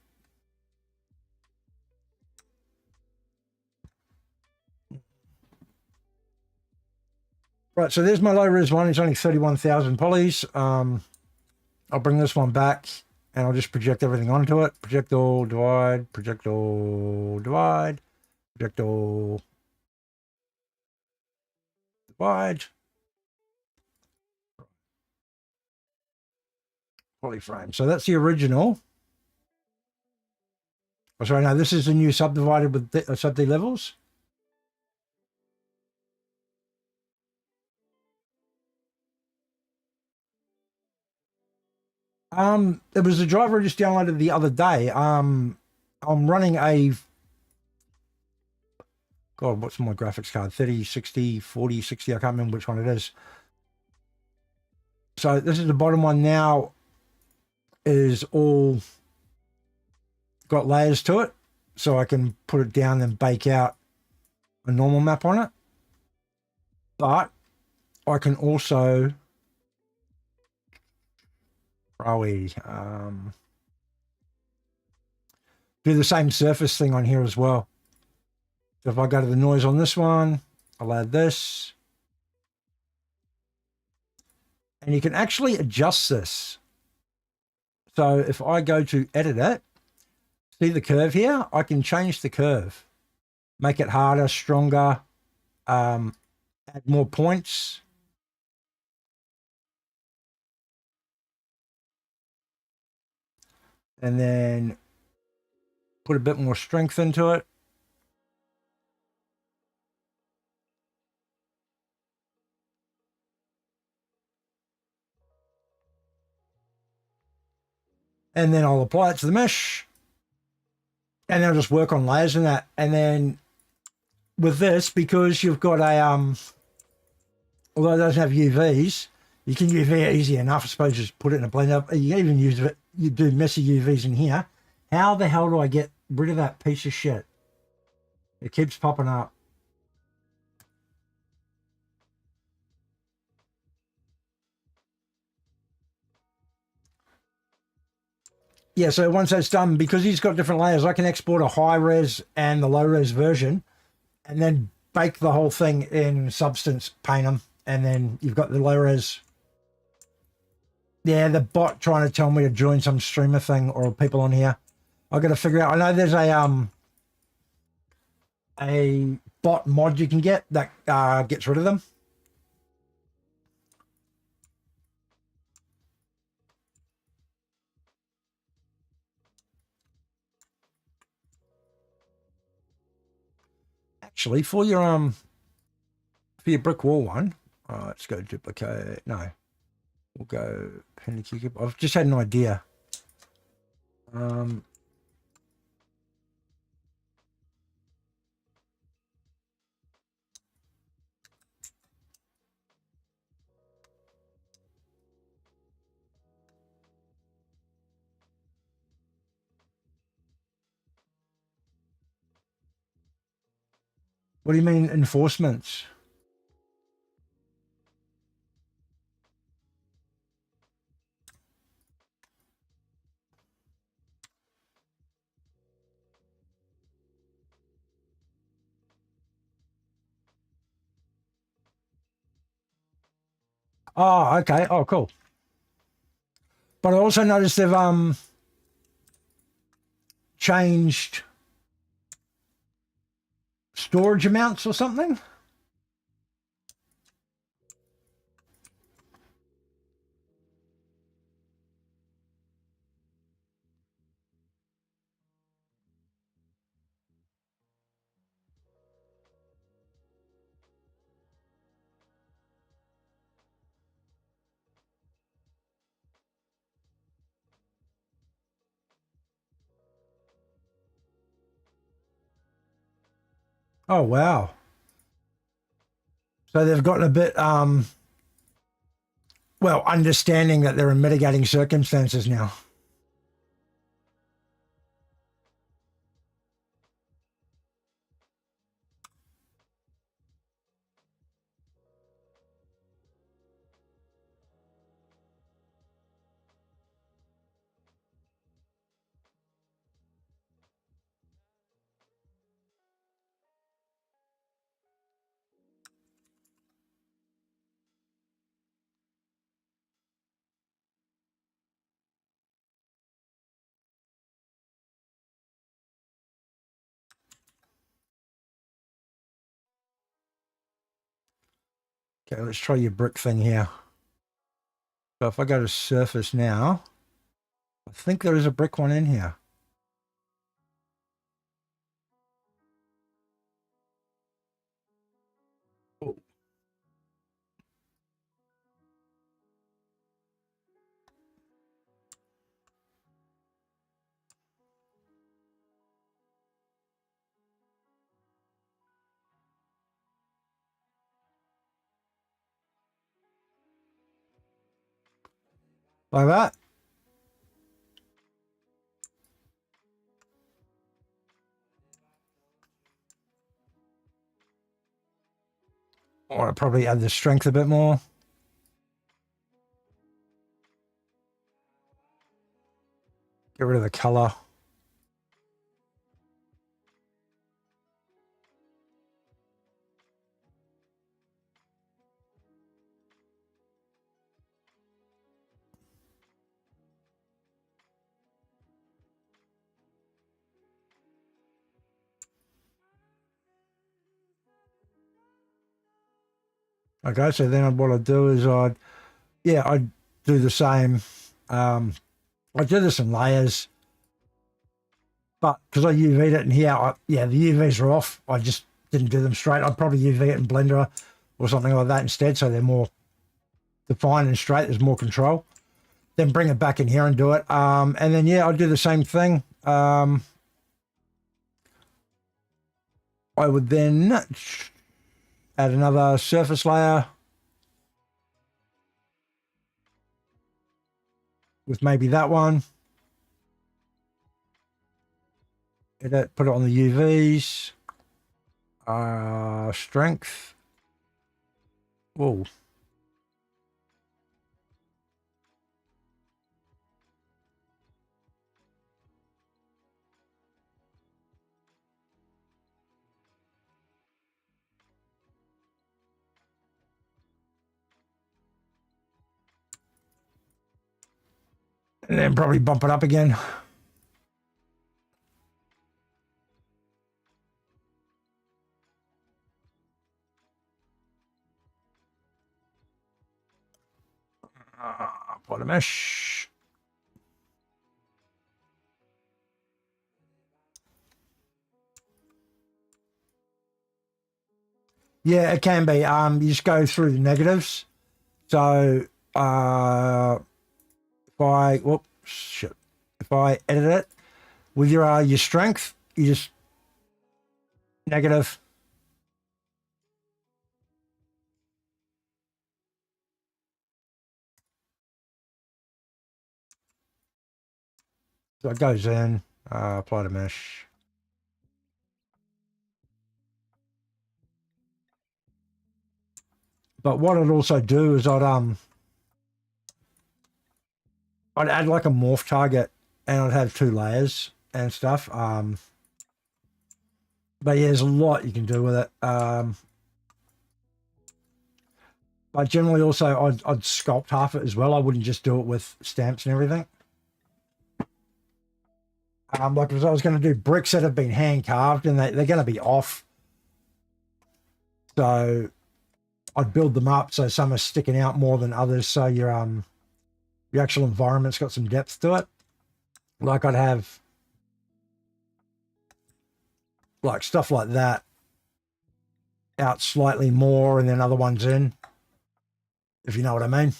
Right, so there's my low res one. It's only 31,000 polys. I'll bring this one back and I'll just project everything onto it. Project all, divide, project all, divide, project all, divide. Polyframe. So that's the original. Oh, sorry, no, this is the new subdivided with sub-D levels. It was a driver I just downloaded the other day. I'm running a, God, what's my graphics card? 30, 60, 40, 60. I can't remember which one it is. So this is the bottom one now, is all got layers to it. So I can put it down and bake out a normal map on it. But I can also probably do the same surface thing on here as well. So if I go to the noise on this one, I'll add this. And you can actually adjust this. So if I go to edit it, see the curve here? I can change the curve, make it harder, stronger, add more points. And then put a bit more strength into it. And then I'll apply it to the mesh. And then I'll just work on layers and that. And then with this, because you've got a, although it doesn't have UVs, you can UV it easy enough. I suppose just put it in a blender. You can even use it. You do messy UVs in here. How the hell do I get rid of that piece of shit? It keeps popping up. Yeah, so once that's done, because he's got different layers, I can export a high res and the low res version and then bake the whole thing in Substance, paint them, and then you've got the low res. Yeah, the bot trying to tell me to join some streamer thing or people on here. I've got to figure out. I know there's a bot mod you can get that gets rid of them. Actually, for your brick wall one, let's go duplicate. No, we'll go penny cube. I've just had an idea. What do you mean enforcements? Oh, okay. Oh, cool. But I also noticed they've changed storage amounts or something. Oh, wow. So they've gotten a bit, well, understanding that there are mitigating circumstances now. Okay, let's try your brick thing here. So if I go to surface now, I think there is a brick one in here. Oh. Like that. Or I'll probably add the strength a bit more. Get rid of the color. Okay, so then what I'd do is I'd do the same. I'd do this in layers, but because I UV'd it in here, the UVs are off. I just didn't do them straight. I'd probably UV it in Blender or something like that instead, so they're more defined and straight. There's more control. Then bring it back in here and do it. And then, I'd do the same thing. I would then add another surface layer with maybe that one. Edit, put it on the UVs. Strength. Whoa. And then probably bump it up again. Apply the mesh. Yeah, it can be. You just go through the negatives. So if I edit it with your strength, you just negative. So it goes in, apply to mesh. But what I'd also do is I'd add like a morph target and I'd have 2 layers and stuff. But yeah, there's a lot you can do with it. But generally also I'd sculpt half it as well. I wouldn't just do it with stamps and everything. Like if I was going to do bricks that have been hand carved and they're going to be off. So I'd build them up so some are sticking out more than others. So your actual environment's got some depth to it. Like I'd have like stuff like that out slightly more and then other ones in, if you know what I mean.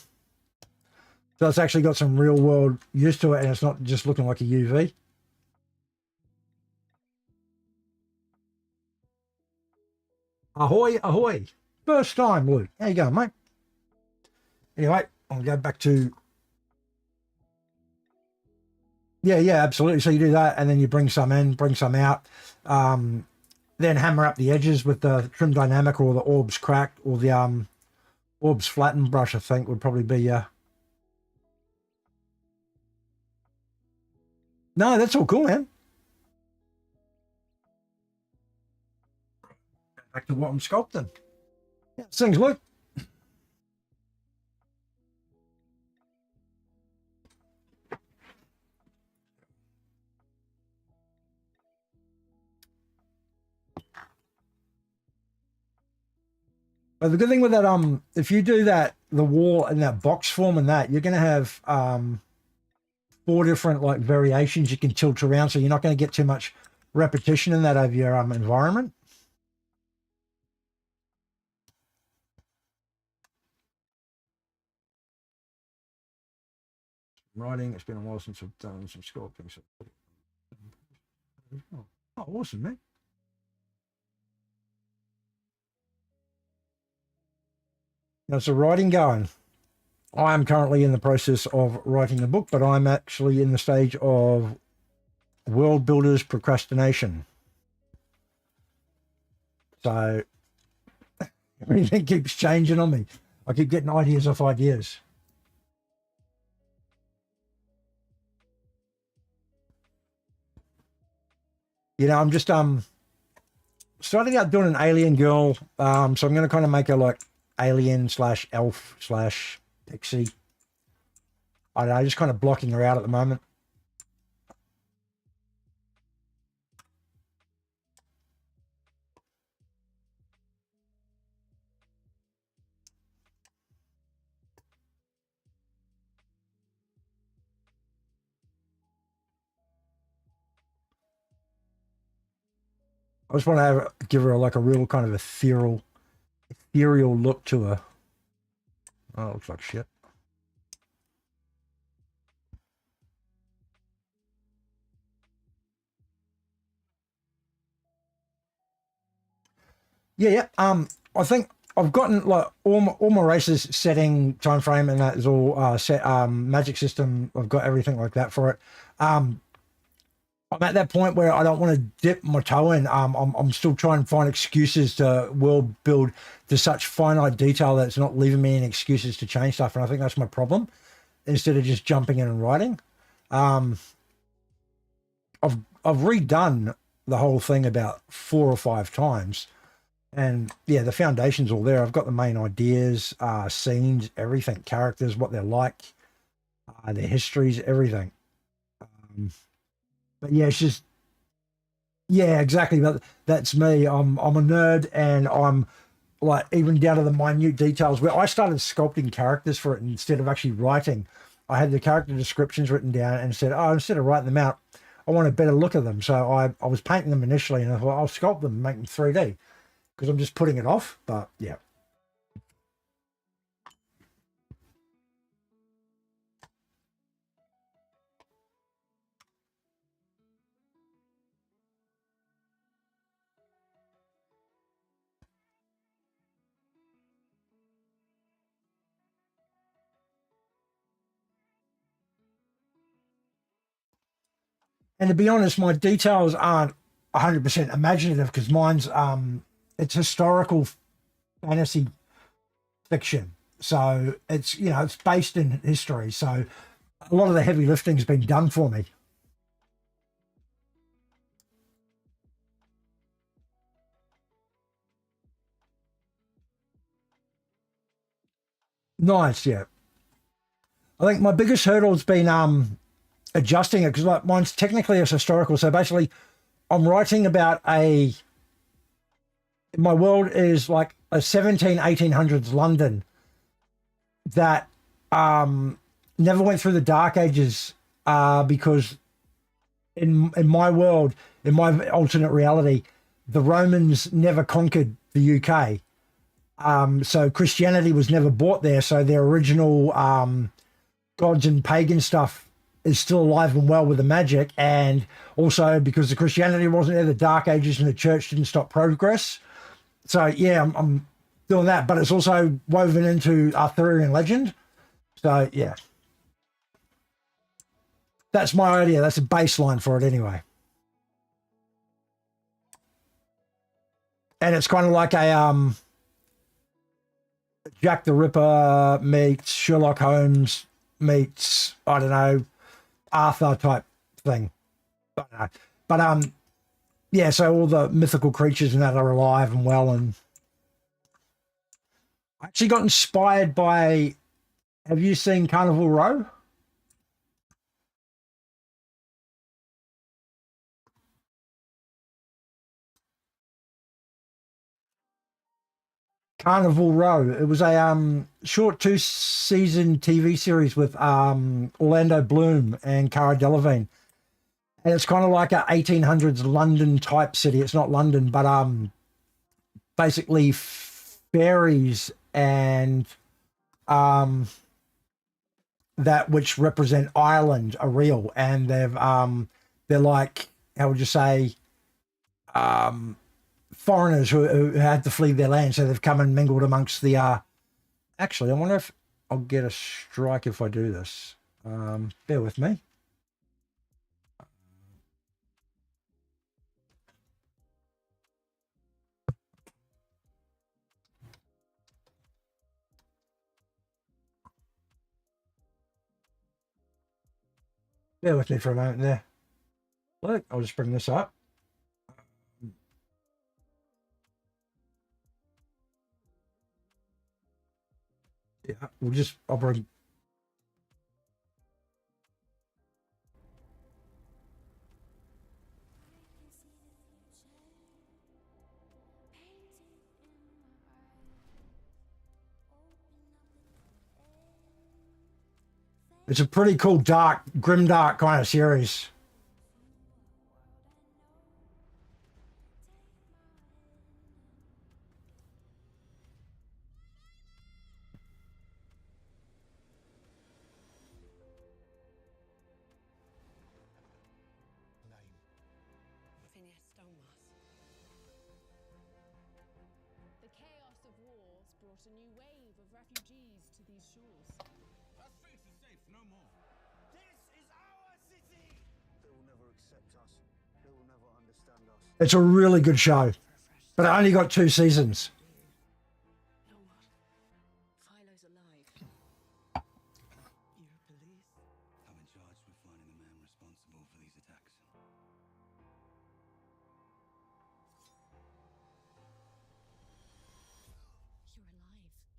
So it's actually got some real world use to it and it's not just looking like a UV. Ahoy, ahoy. First time, Luke. How you going, mate? Anyway, I'll go back to... Yeah, absolutely. So you do that and then you bring some in, bring some out. Then hammer up the edges with the trim dynamic or the orbs cracked or the orbs flattened brush, I think, would probably be... No, that's all cool, man. Back to what I'm sculpting. Yeah, things look. But the good thing with that, if you do that, the wall in that box form and that, you're going to have 4 different like variations you can tilt around, so you're not going to get too much repetition in that of your environment. Writing, it's been a while since I've done some sculpting. So... Oh, awesome, man. Now, so writing going. I am currently in the process of writing a book, but I'm actually in the stage of world builders procrastination. So everything keeps changing on me. I keep getting ideas off ideas. You know, I'm just starting out doing an alien girl. So I'm going to kind of make her like alien / elf / pixie. I don't know, just kind of blocking her out at the moment. I just want to give her like a real kind of ethereal look to her. Oh, it looks like shit. Yeah. I think I've gotten like all my races setting time frame and that is all set. Magic system, I've got everything like that for it. I'm at that point where I don't want to dip my toe in. I'm still trying to find excuses to world build to such finite detail that it's not leaving me any excuses to change stuff. And I think that's my problem. Instead of just jumping in and writing, I've redone the whole thing about 4 or 5 times. And yeah, the foundation's all there. I've got the main ideas, scenes, everything, characters, what they're like, their histories, everything. But yeah, it's just, yeah, exactly. But that's me. I'm a nerd and I'm like even down to the minute details where I started sculpting characters for it instead of actually writing. I had the character descriptions written down and said, oh, instead of writing them out, I want a better look at them. So I was painting them initially and I thought I'll sculpt them and make them 3D. because I'm just putting it off, but yeah. And to be honest, my details aren't 100% imaginative because mine's it's historical fantasy fiction. So it's, you know, it's based in history. So a lot of the heavy lifting's been done for me. Nice, yeah. I think my biggest hurdle's been adjusting it because like mine's technically it's historical. So basically, I'm writing about my world is like a 1800s London that never went through the dark ages because in my world, in my alternate reality, the Romans never conquered the UK. So Christianity was never brought there. So their original gods and pagan stuff is still alive and well with the magic. And also because the Christianity wasn't there, the dark ages and the church didn't stop progress. So yeah, I'm doing that, but it's also woven into Arthurian legend. So yeah, that's my idea. That's a baseline for it anyway. And it's kind of like a Jack the Ripper meets Sherlock Holmes meets, I don't know, Arthur type thing. I don't know. But yeah, so all the mythical creatures and that are alive and well. And I actually got inspired by, have you seen Carnival Row? Carnival Row. It was a short 2-season TV series with Orlando Bloom and Cara Delevingne. And it's kind of like a 1800s London type city. It's not London, but basically fairies and that which represent Ireland are real, and they're like, how would you say, foreigners who had to flee their land, so they've come and mingled amongst the actually I wonder if I'll get a strike if I do this. Bear with me. Bear with me for a moment there. Look, I'll just bring this up. Yeah, I'll bring. It's a pretty cool, dark, grimdark kind of series. The chaos of wars brought a new wave of refugees to these shores. Our streets are safe no more. This is our city. They will never accept us. They will never understand us. It's a really good show, but it only got 2 seasons. No what? Philo's alive. You're police? I'm in charge with finding the man responsible for these attacks. You're alive.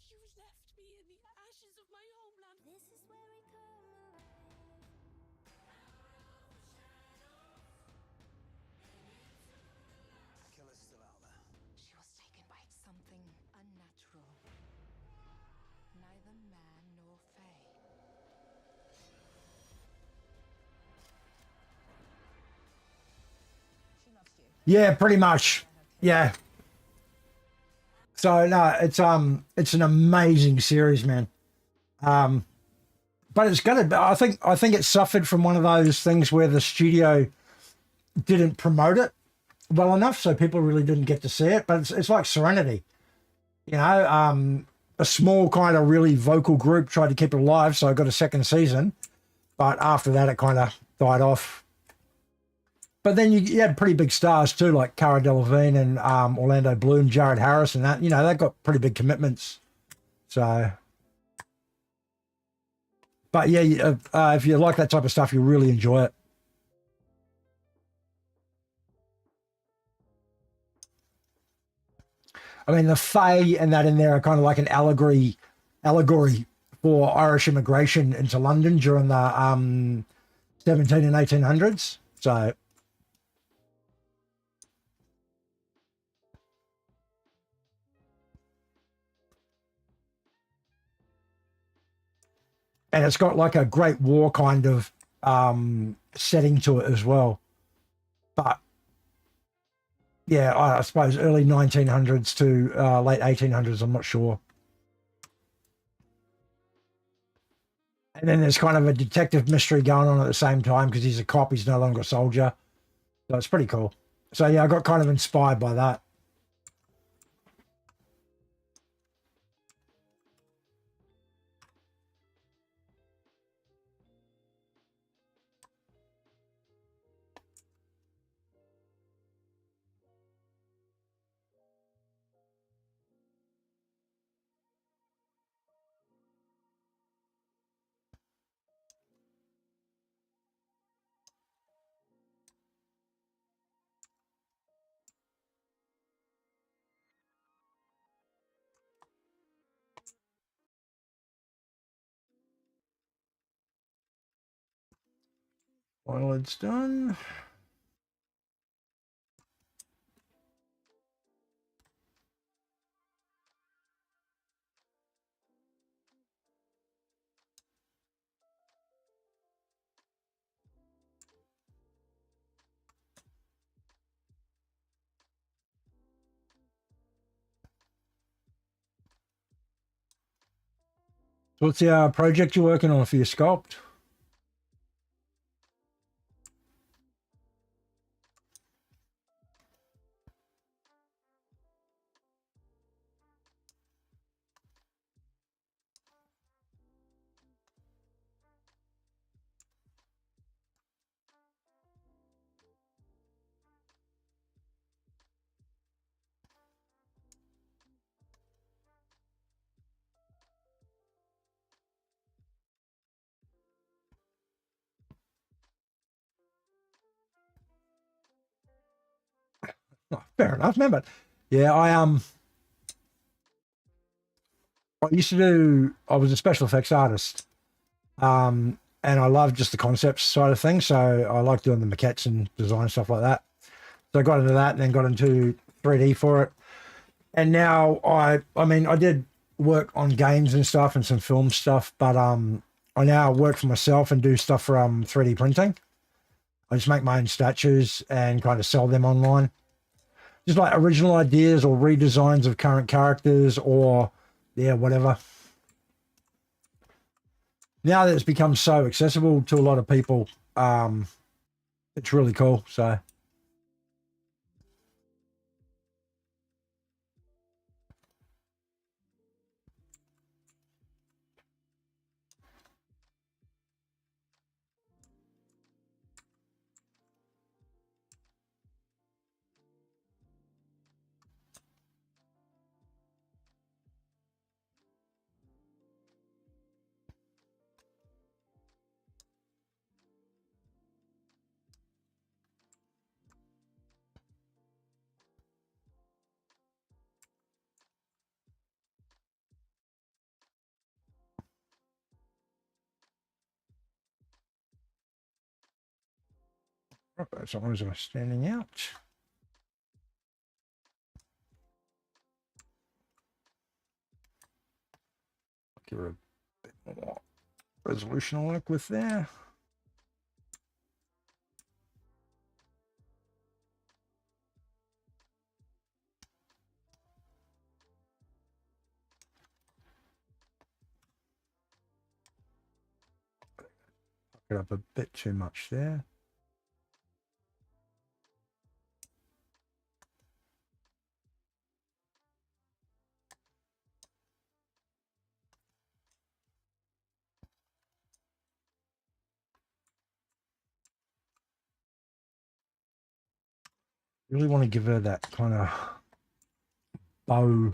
You left me in the ashes of my homeland. This is where we come alive. Killer's still out there. She was taken by something unnatural. Neither man nor fae. She loves you. Yeah, pretty much. Yeah. So no, it's an amazing series, man. But it's gonna. I think it suffered from one of those things where the studio didn't promote it well enough, so people really didn't get to see it. But it's like Serenity, you know. A small kind of really vocal group tried to keep it alive, so I got a second season. But after that, it kind of died off. But then you had pretty big stars too, like Cara Delevingne and Orlando Bloom, Jared Harris, and that. You know, they got pretty big commitments. So, but yeah, if you like that type of stuff, you really enjoy it. I mean, the Fae and that in there are kind of like an allegory for Irish immigration into London during the 17 and 1800s. So, and it's got like a Great War kind of setting to it as well. But yeah, I suppose early 1900s to late 1800s. I'm not sure. And then there's kind of a detective mystery going on at the same time because he's a cop. He's no longer a soldier. So it's pretty cool. So yeah, I got kind of inspired by that. Well, it's done. So what's the project you're working on for your sculpt? Oh, fair enough, man. But yeah, I used to do. I was a special effects artist, and I love just the concept side of things. So I like doing the maquettes and design stuff like that. So I got into that, and then got into 3D for it. And now I mean, I did work on games and stuff and some film stuff, but I now work for myself and do stuff for 3D printing. I just make my own statues and kind of sell them online. Just like original ideas or redesigns of current characters or yeah, whatever. Now that it's become so accessible to a lot of people, it's really cool. So those eyes are standing out. Give her a bit more resolution I like with there. it up a bit too much there. Really want to give her that kind of bow.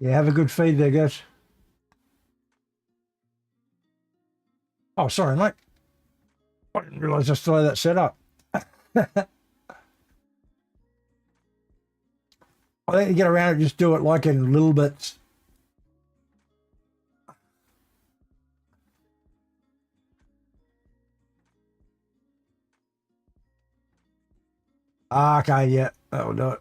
Yeah, have a good feed there, guys. Oh, sorry, mate. I didn't realise I still had that set up. I think you get around it, just do it like in little bits. Ah, okay, yeah, that'll do it.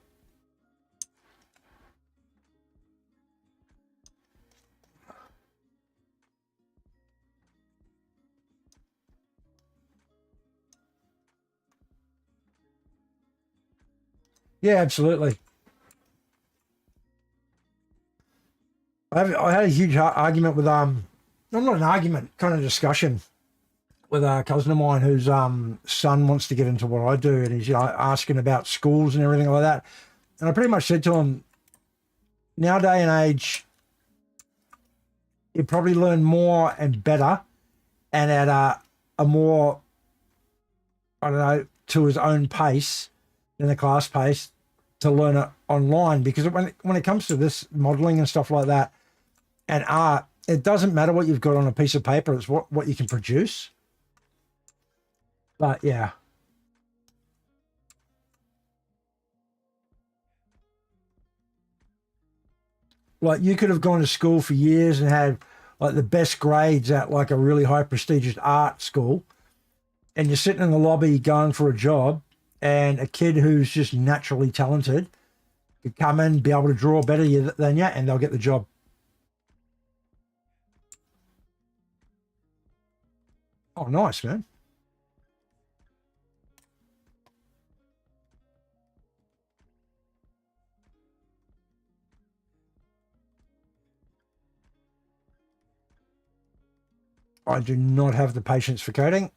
Yeah, absolutely. I had a huge argument with not an argument, kind of discussion with a cousin of mine whose son wants to get into what I do, and he's asking about schools and everything like that. And I pretty much said to him, now day and age, you probably learn more and better, and at a more, I don't know, to his own pace than the class pace to learn it online. Because when it comes to this modeling and stuff like that and art, it doesn't matter what you've got on a piece of paper, it's what you can produce. But yeah. Like you could have gone to school for years and had like the best grades at like a really high prestigious art school, and you're sitting in the lobby going for a job, and a kid who's just naturally talented could come in, be able to draw better than you, and they'll get the job. Oh, nice, man. I do not have the patience for coding.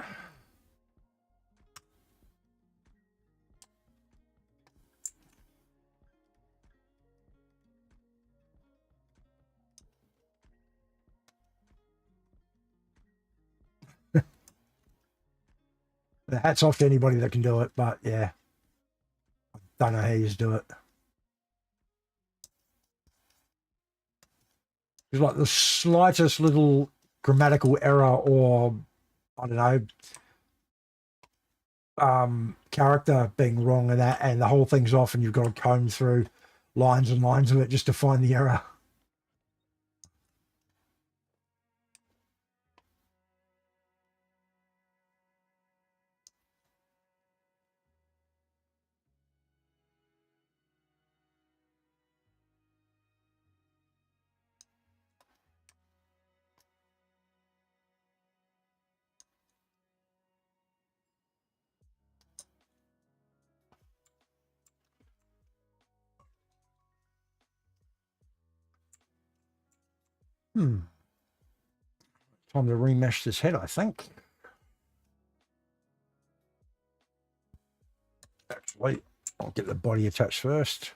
Hats off to anybody that can do it, but yeah, don't know how you do it. It's like the slightest little grammatical error or, I don't know, character being wrong and that, and the whole thing's off, and you've got to comb through lines and lines of it just to find the error. Time to remesh this head, I think. Actually, I'll get the body attached first.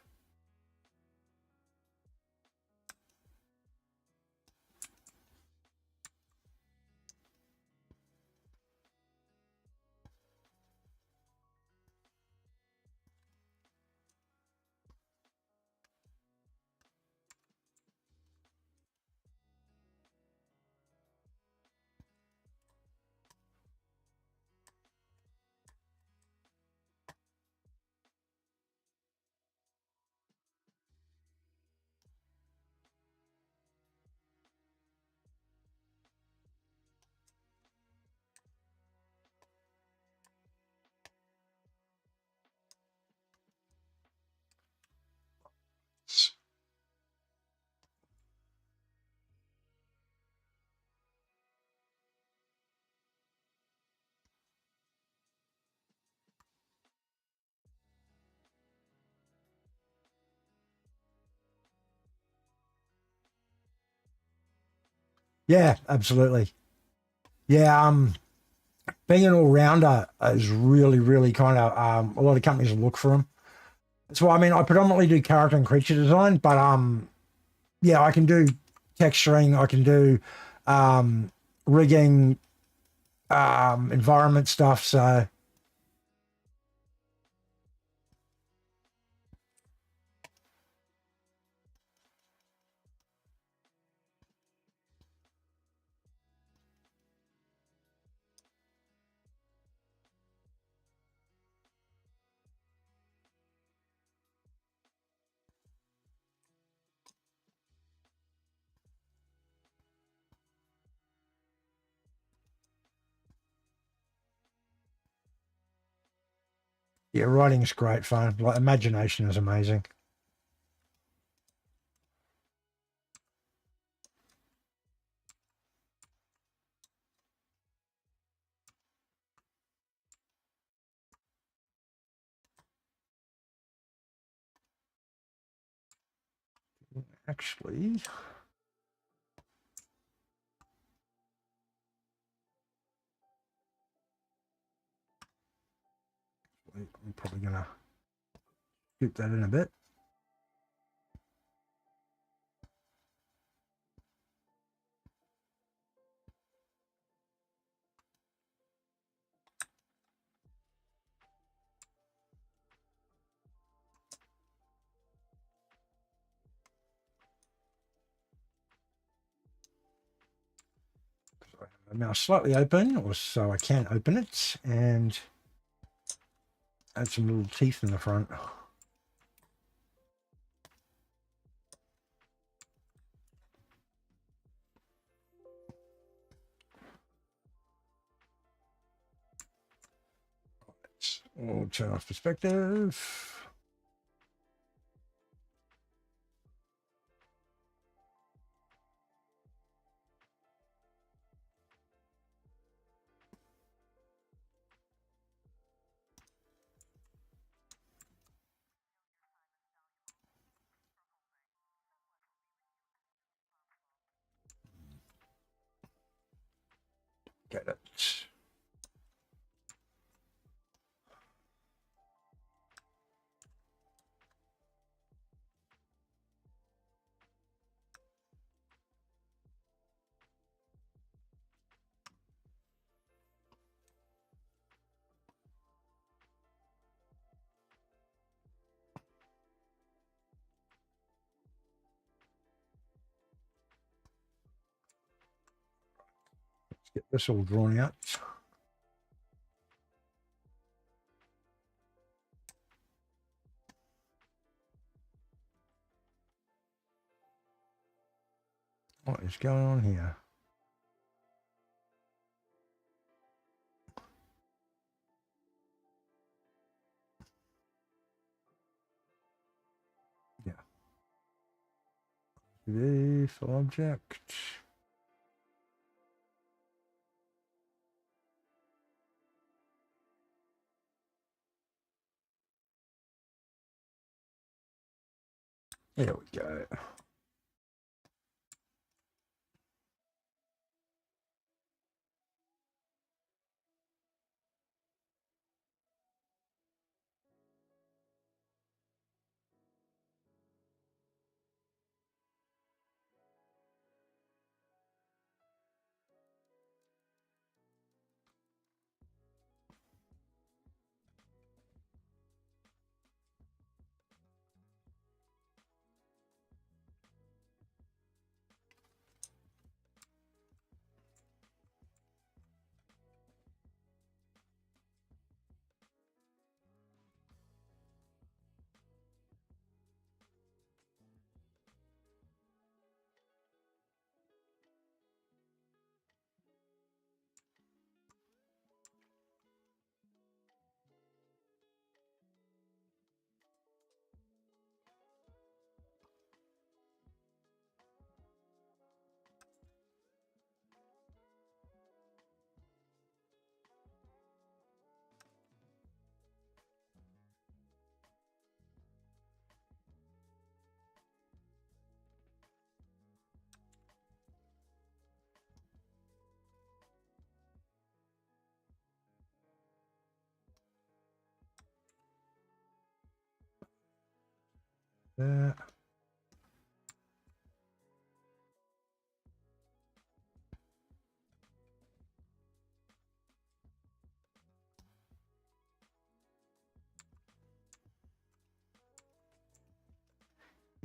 Yeah, absolutely. Yeah, being an all-rounder is really, really kind of a lot of companies look for them. That's why, I mean, I predominantly do character and creature design, but yeah, I can do texturing, I can do rigging, environment stuff. So yeah, writing is great fun. Like imagination is amazing. Actually, I'm probably gonna scoop that in a bit. Now slightly open, or so I can open it, and add some little teeth in the front. We'll turn off perspective. Get it. Let's get this all drawn out. What is going on here? Yeah. The full object. There we go. That.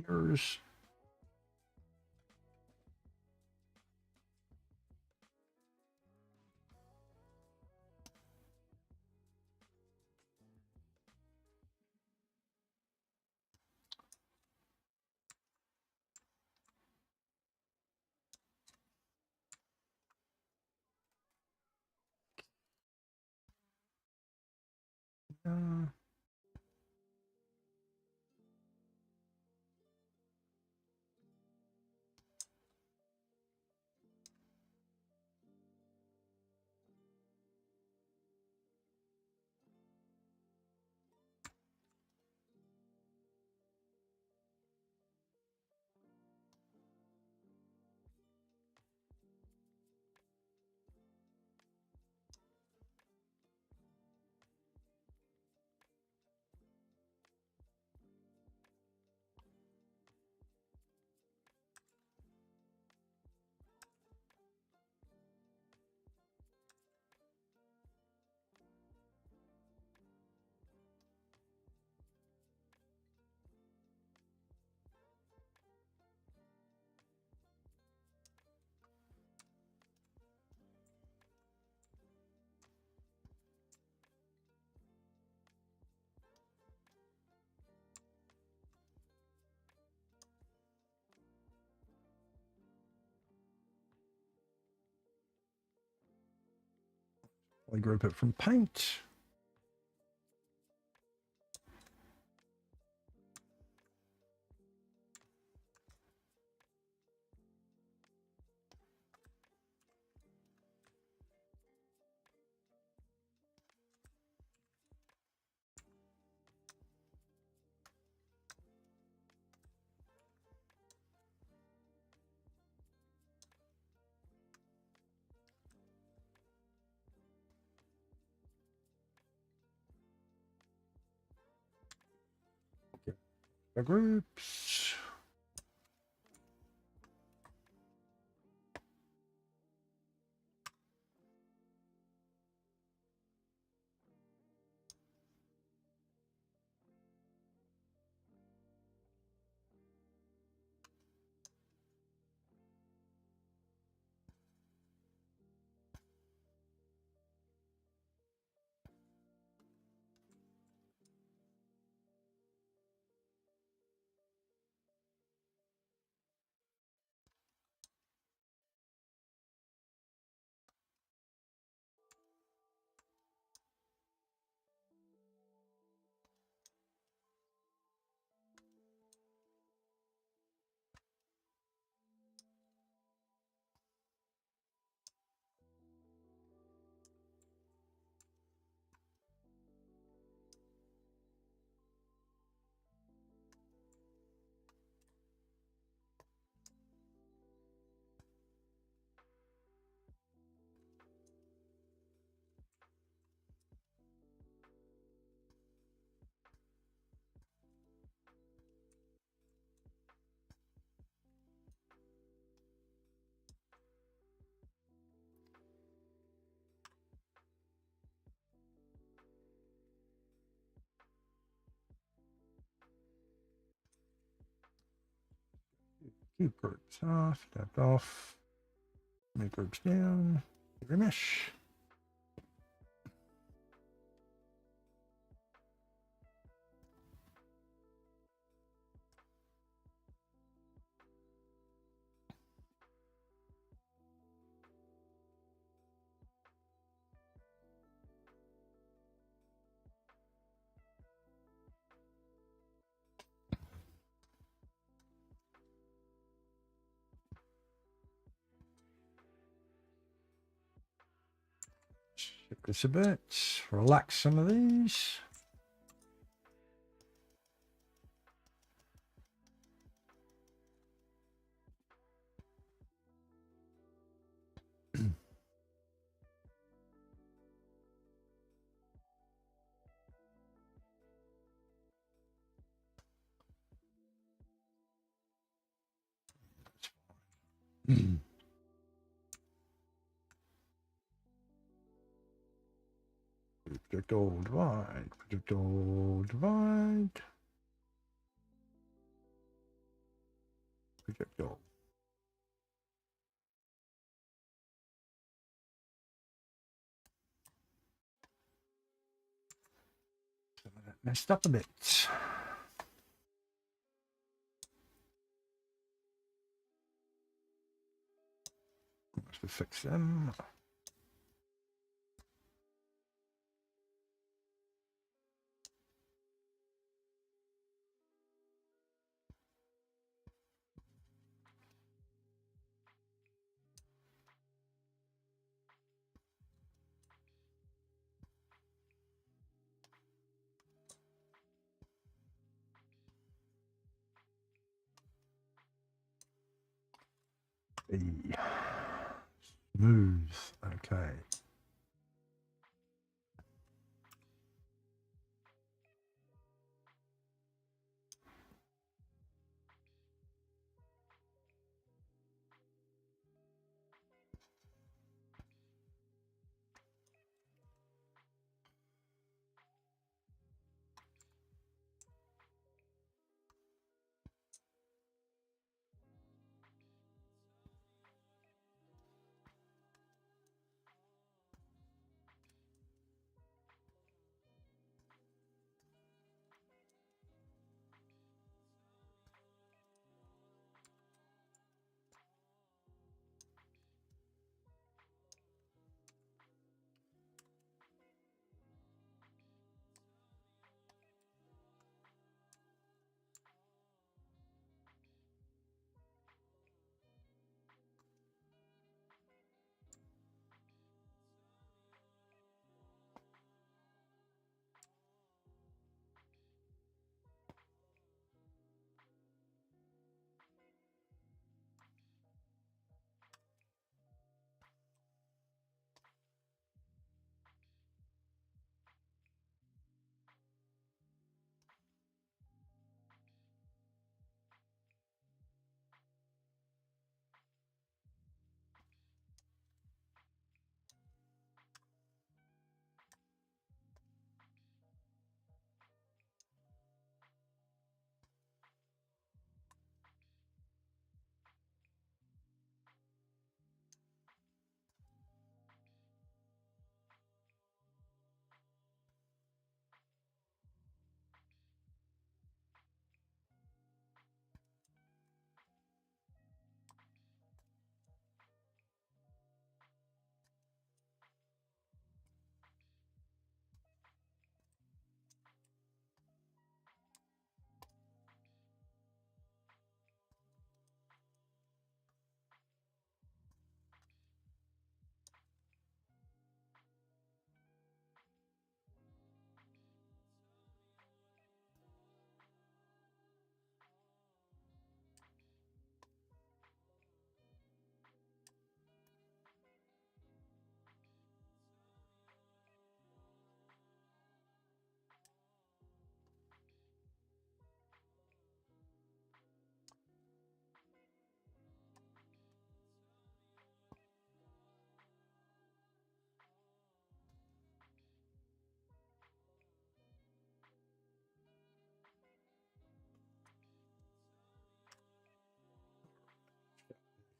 Here's I group it from paint. The groups. Keep groups off, tapped off. Make groups down. Remesh. Shift this a bit. Relax some of these. Project all divide. Project all divide. Project all. Some of that messed up a bit. Let's fix them. Smooth. Okay.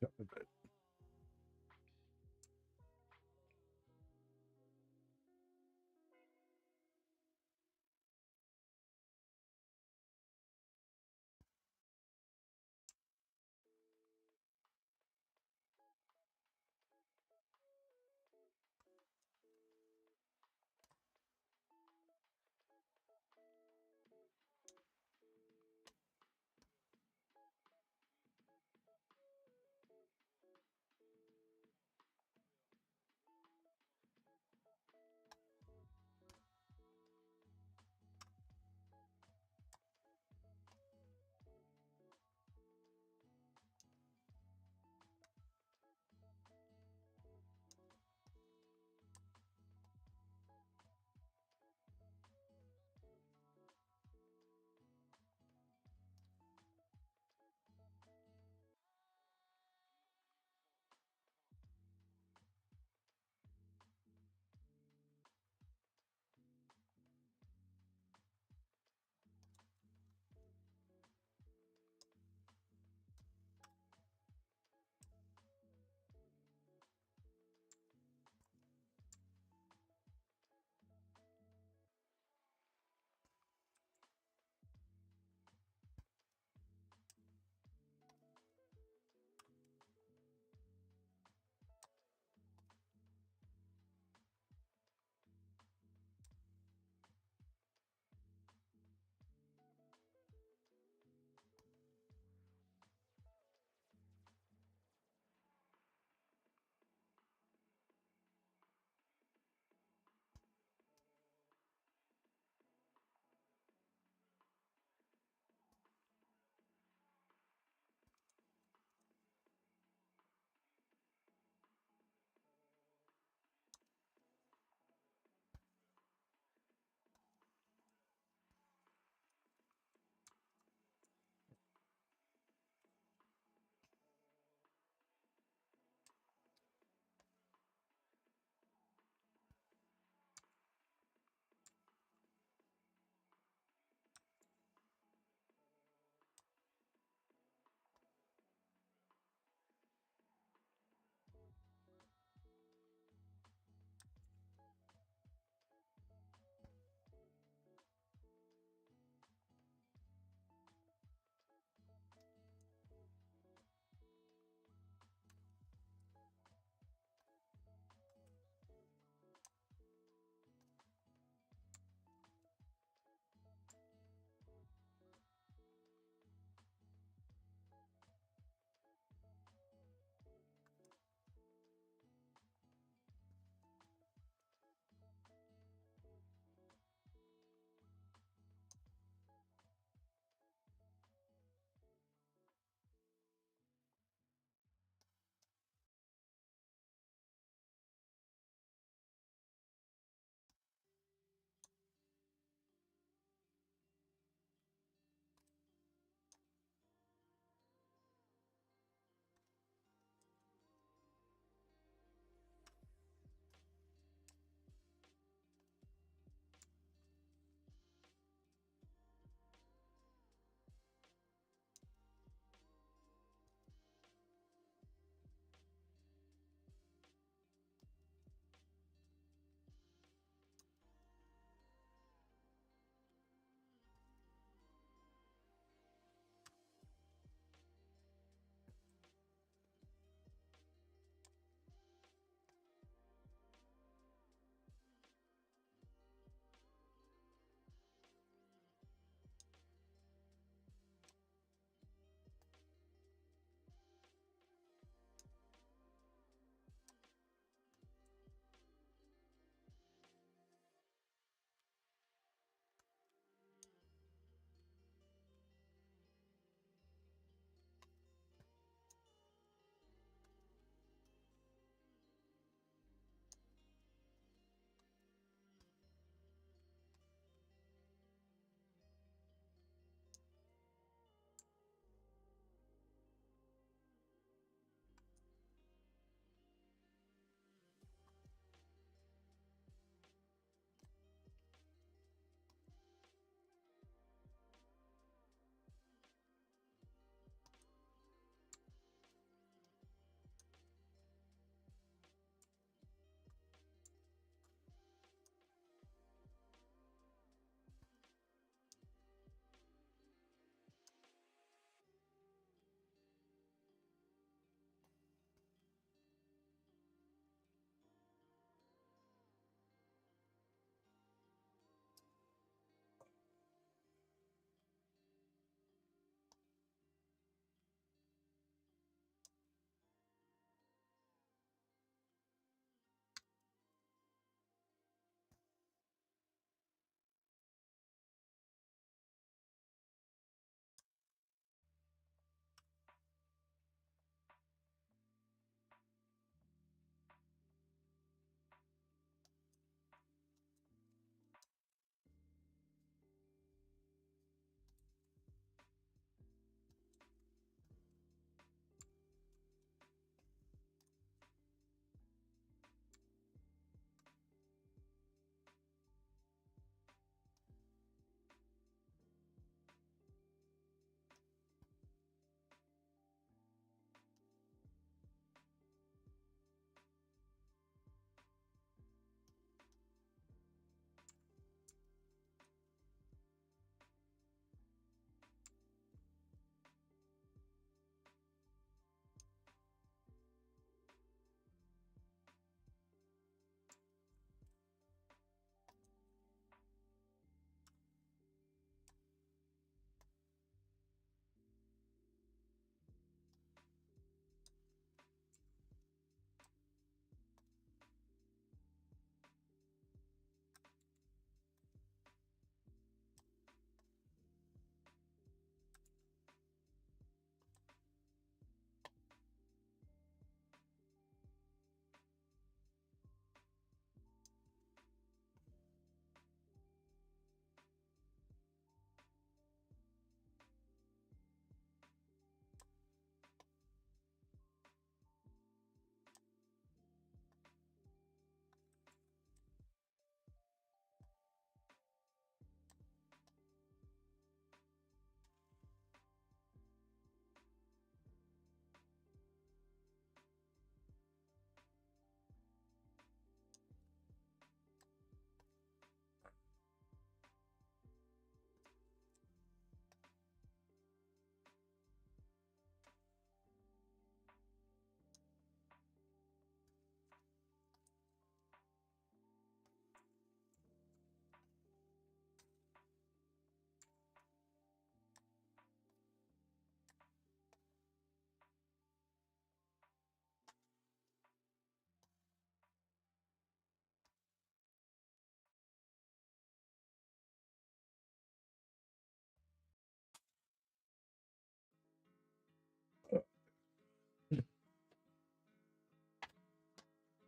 Got the bit.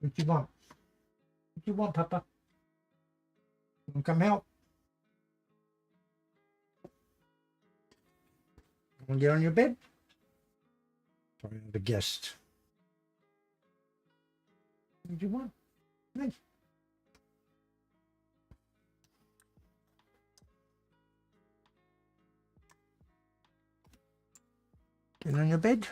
What you want? What you want, Papa? You wanna come help? You wanna get on your bed? Sorry, the guest. What do you want? Nice. Get on your bed.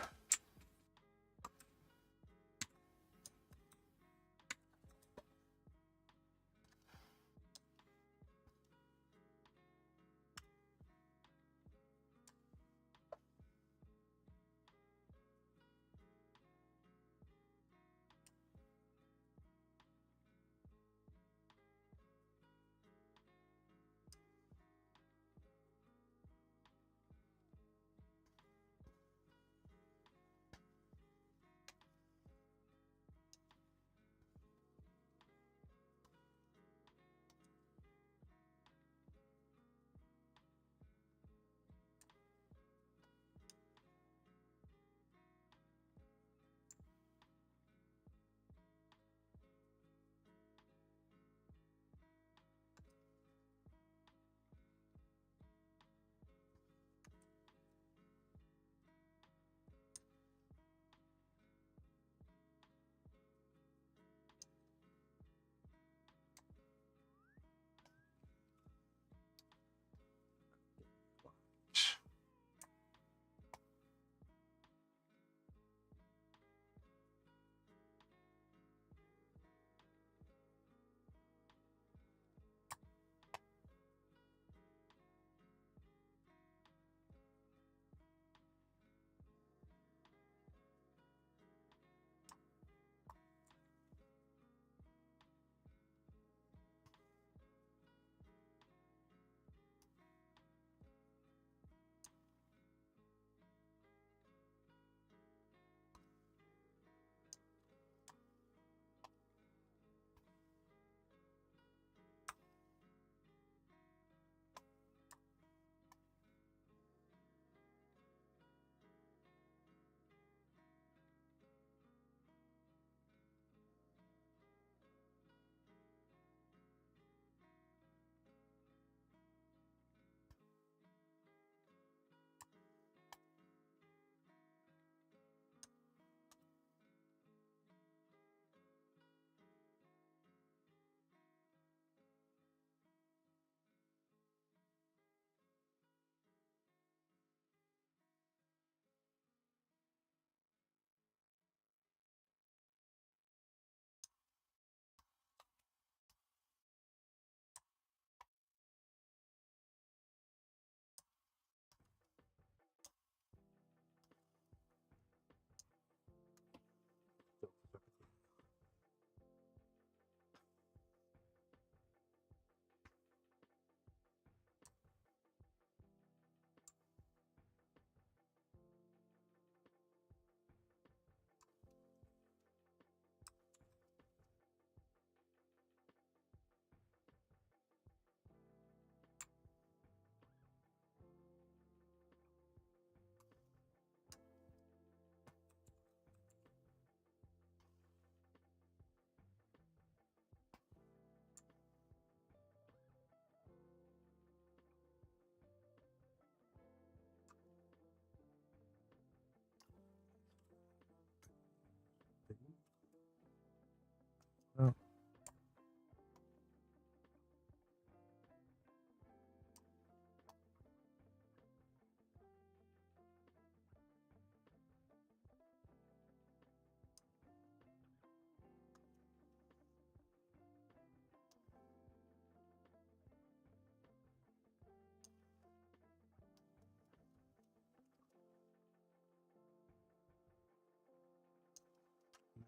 Oh.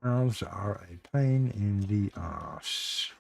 Nails are a pain in the ass.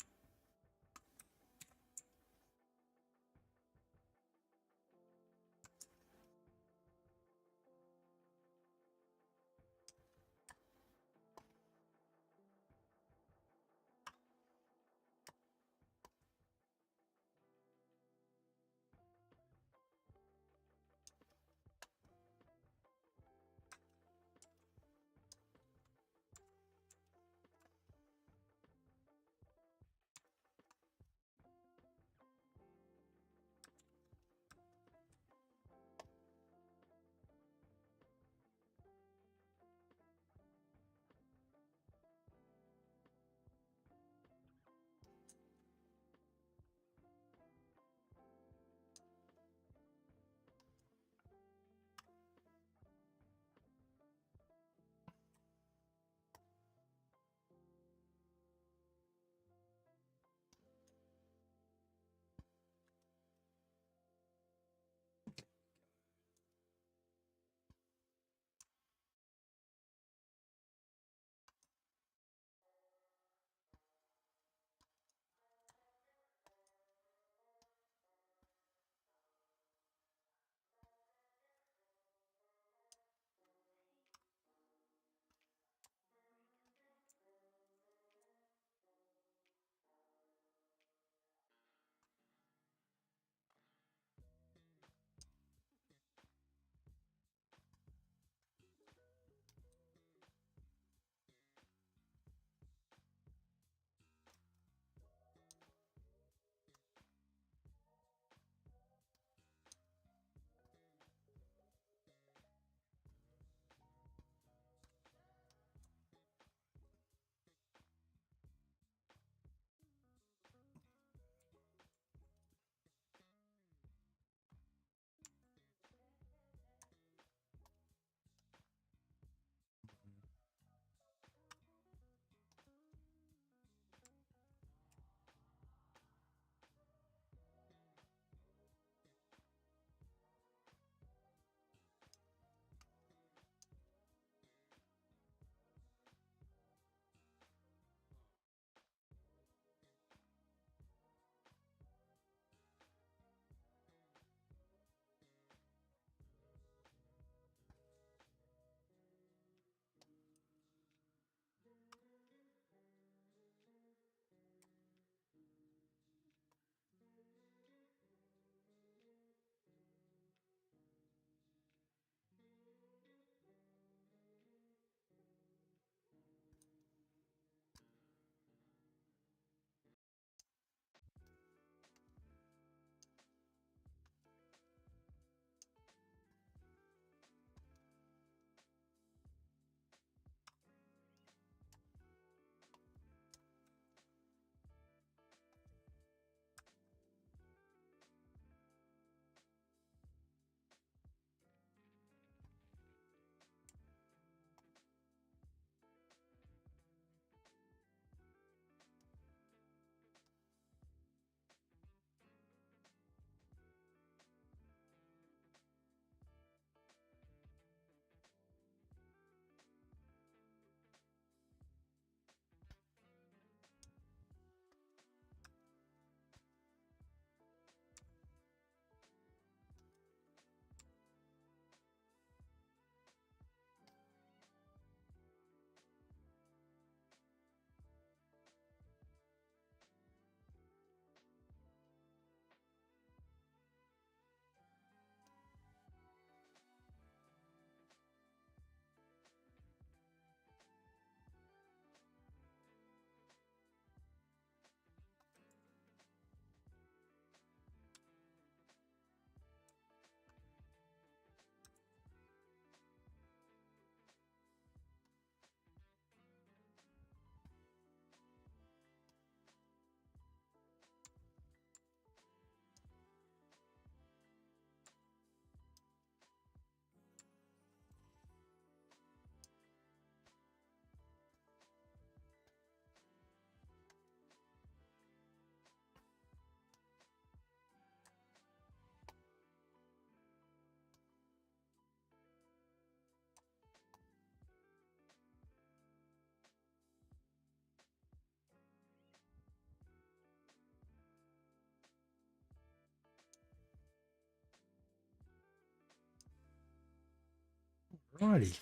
Righty.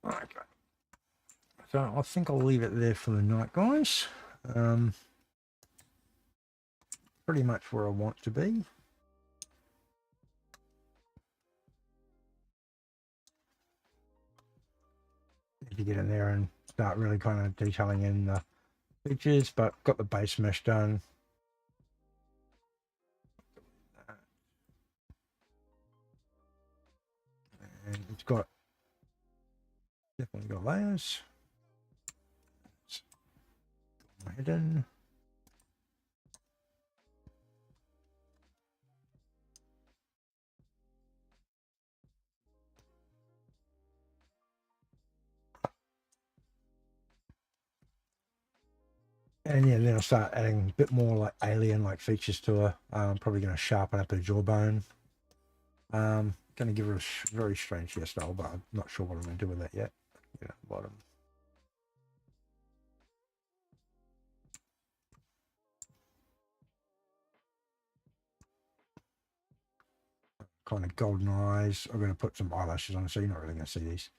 Okay. So I think I'll leave it there for the night, guys. Pretty much where I want to be. Need to get in there and start really kind of detailing in the features, but got the base mesh done. And it's got definitely got layers. Hidden. And yeah, then I'll start adding a bit more like alien-like features to her. I'm probably going to sharpen up her jawbone. Going to give her a very strange hairstyle, but I'm not sure what I'm going to do with that yet. Yeah, bottom. Kind of golden eyes. I'm going to put some eyelashes on, so you're not really going to see these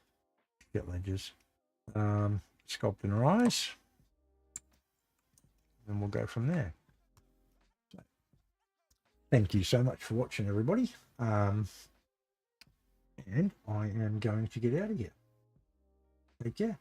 get ledges. Sculpting her eyes. And we'll go from there. So, thank you so much for watching, everybody. And I am going to get out of here. Take care.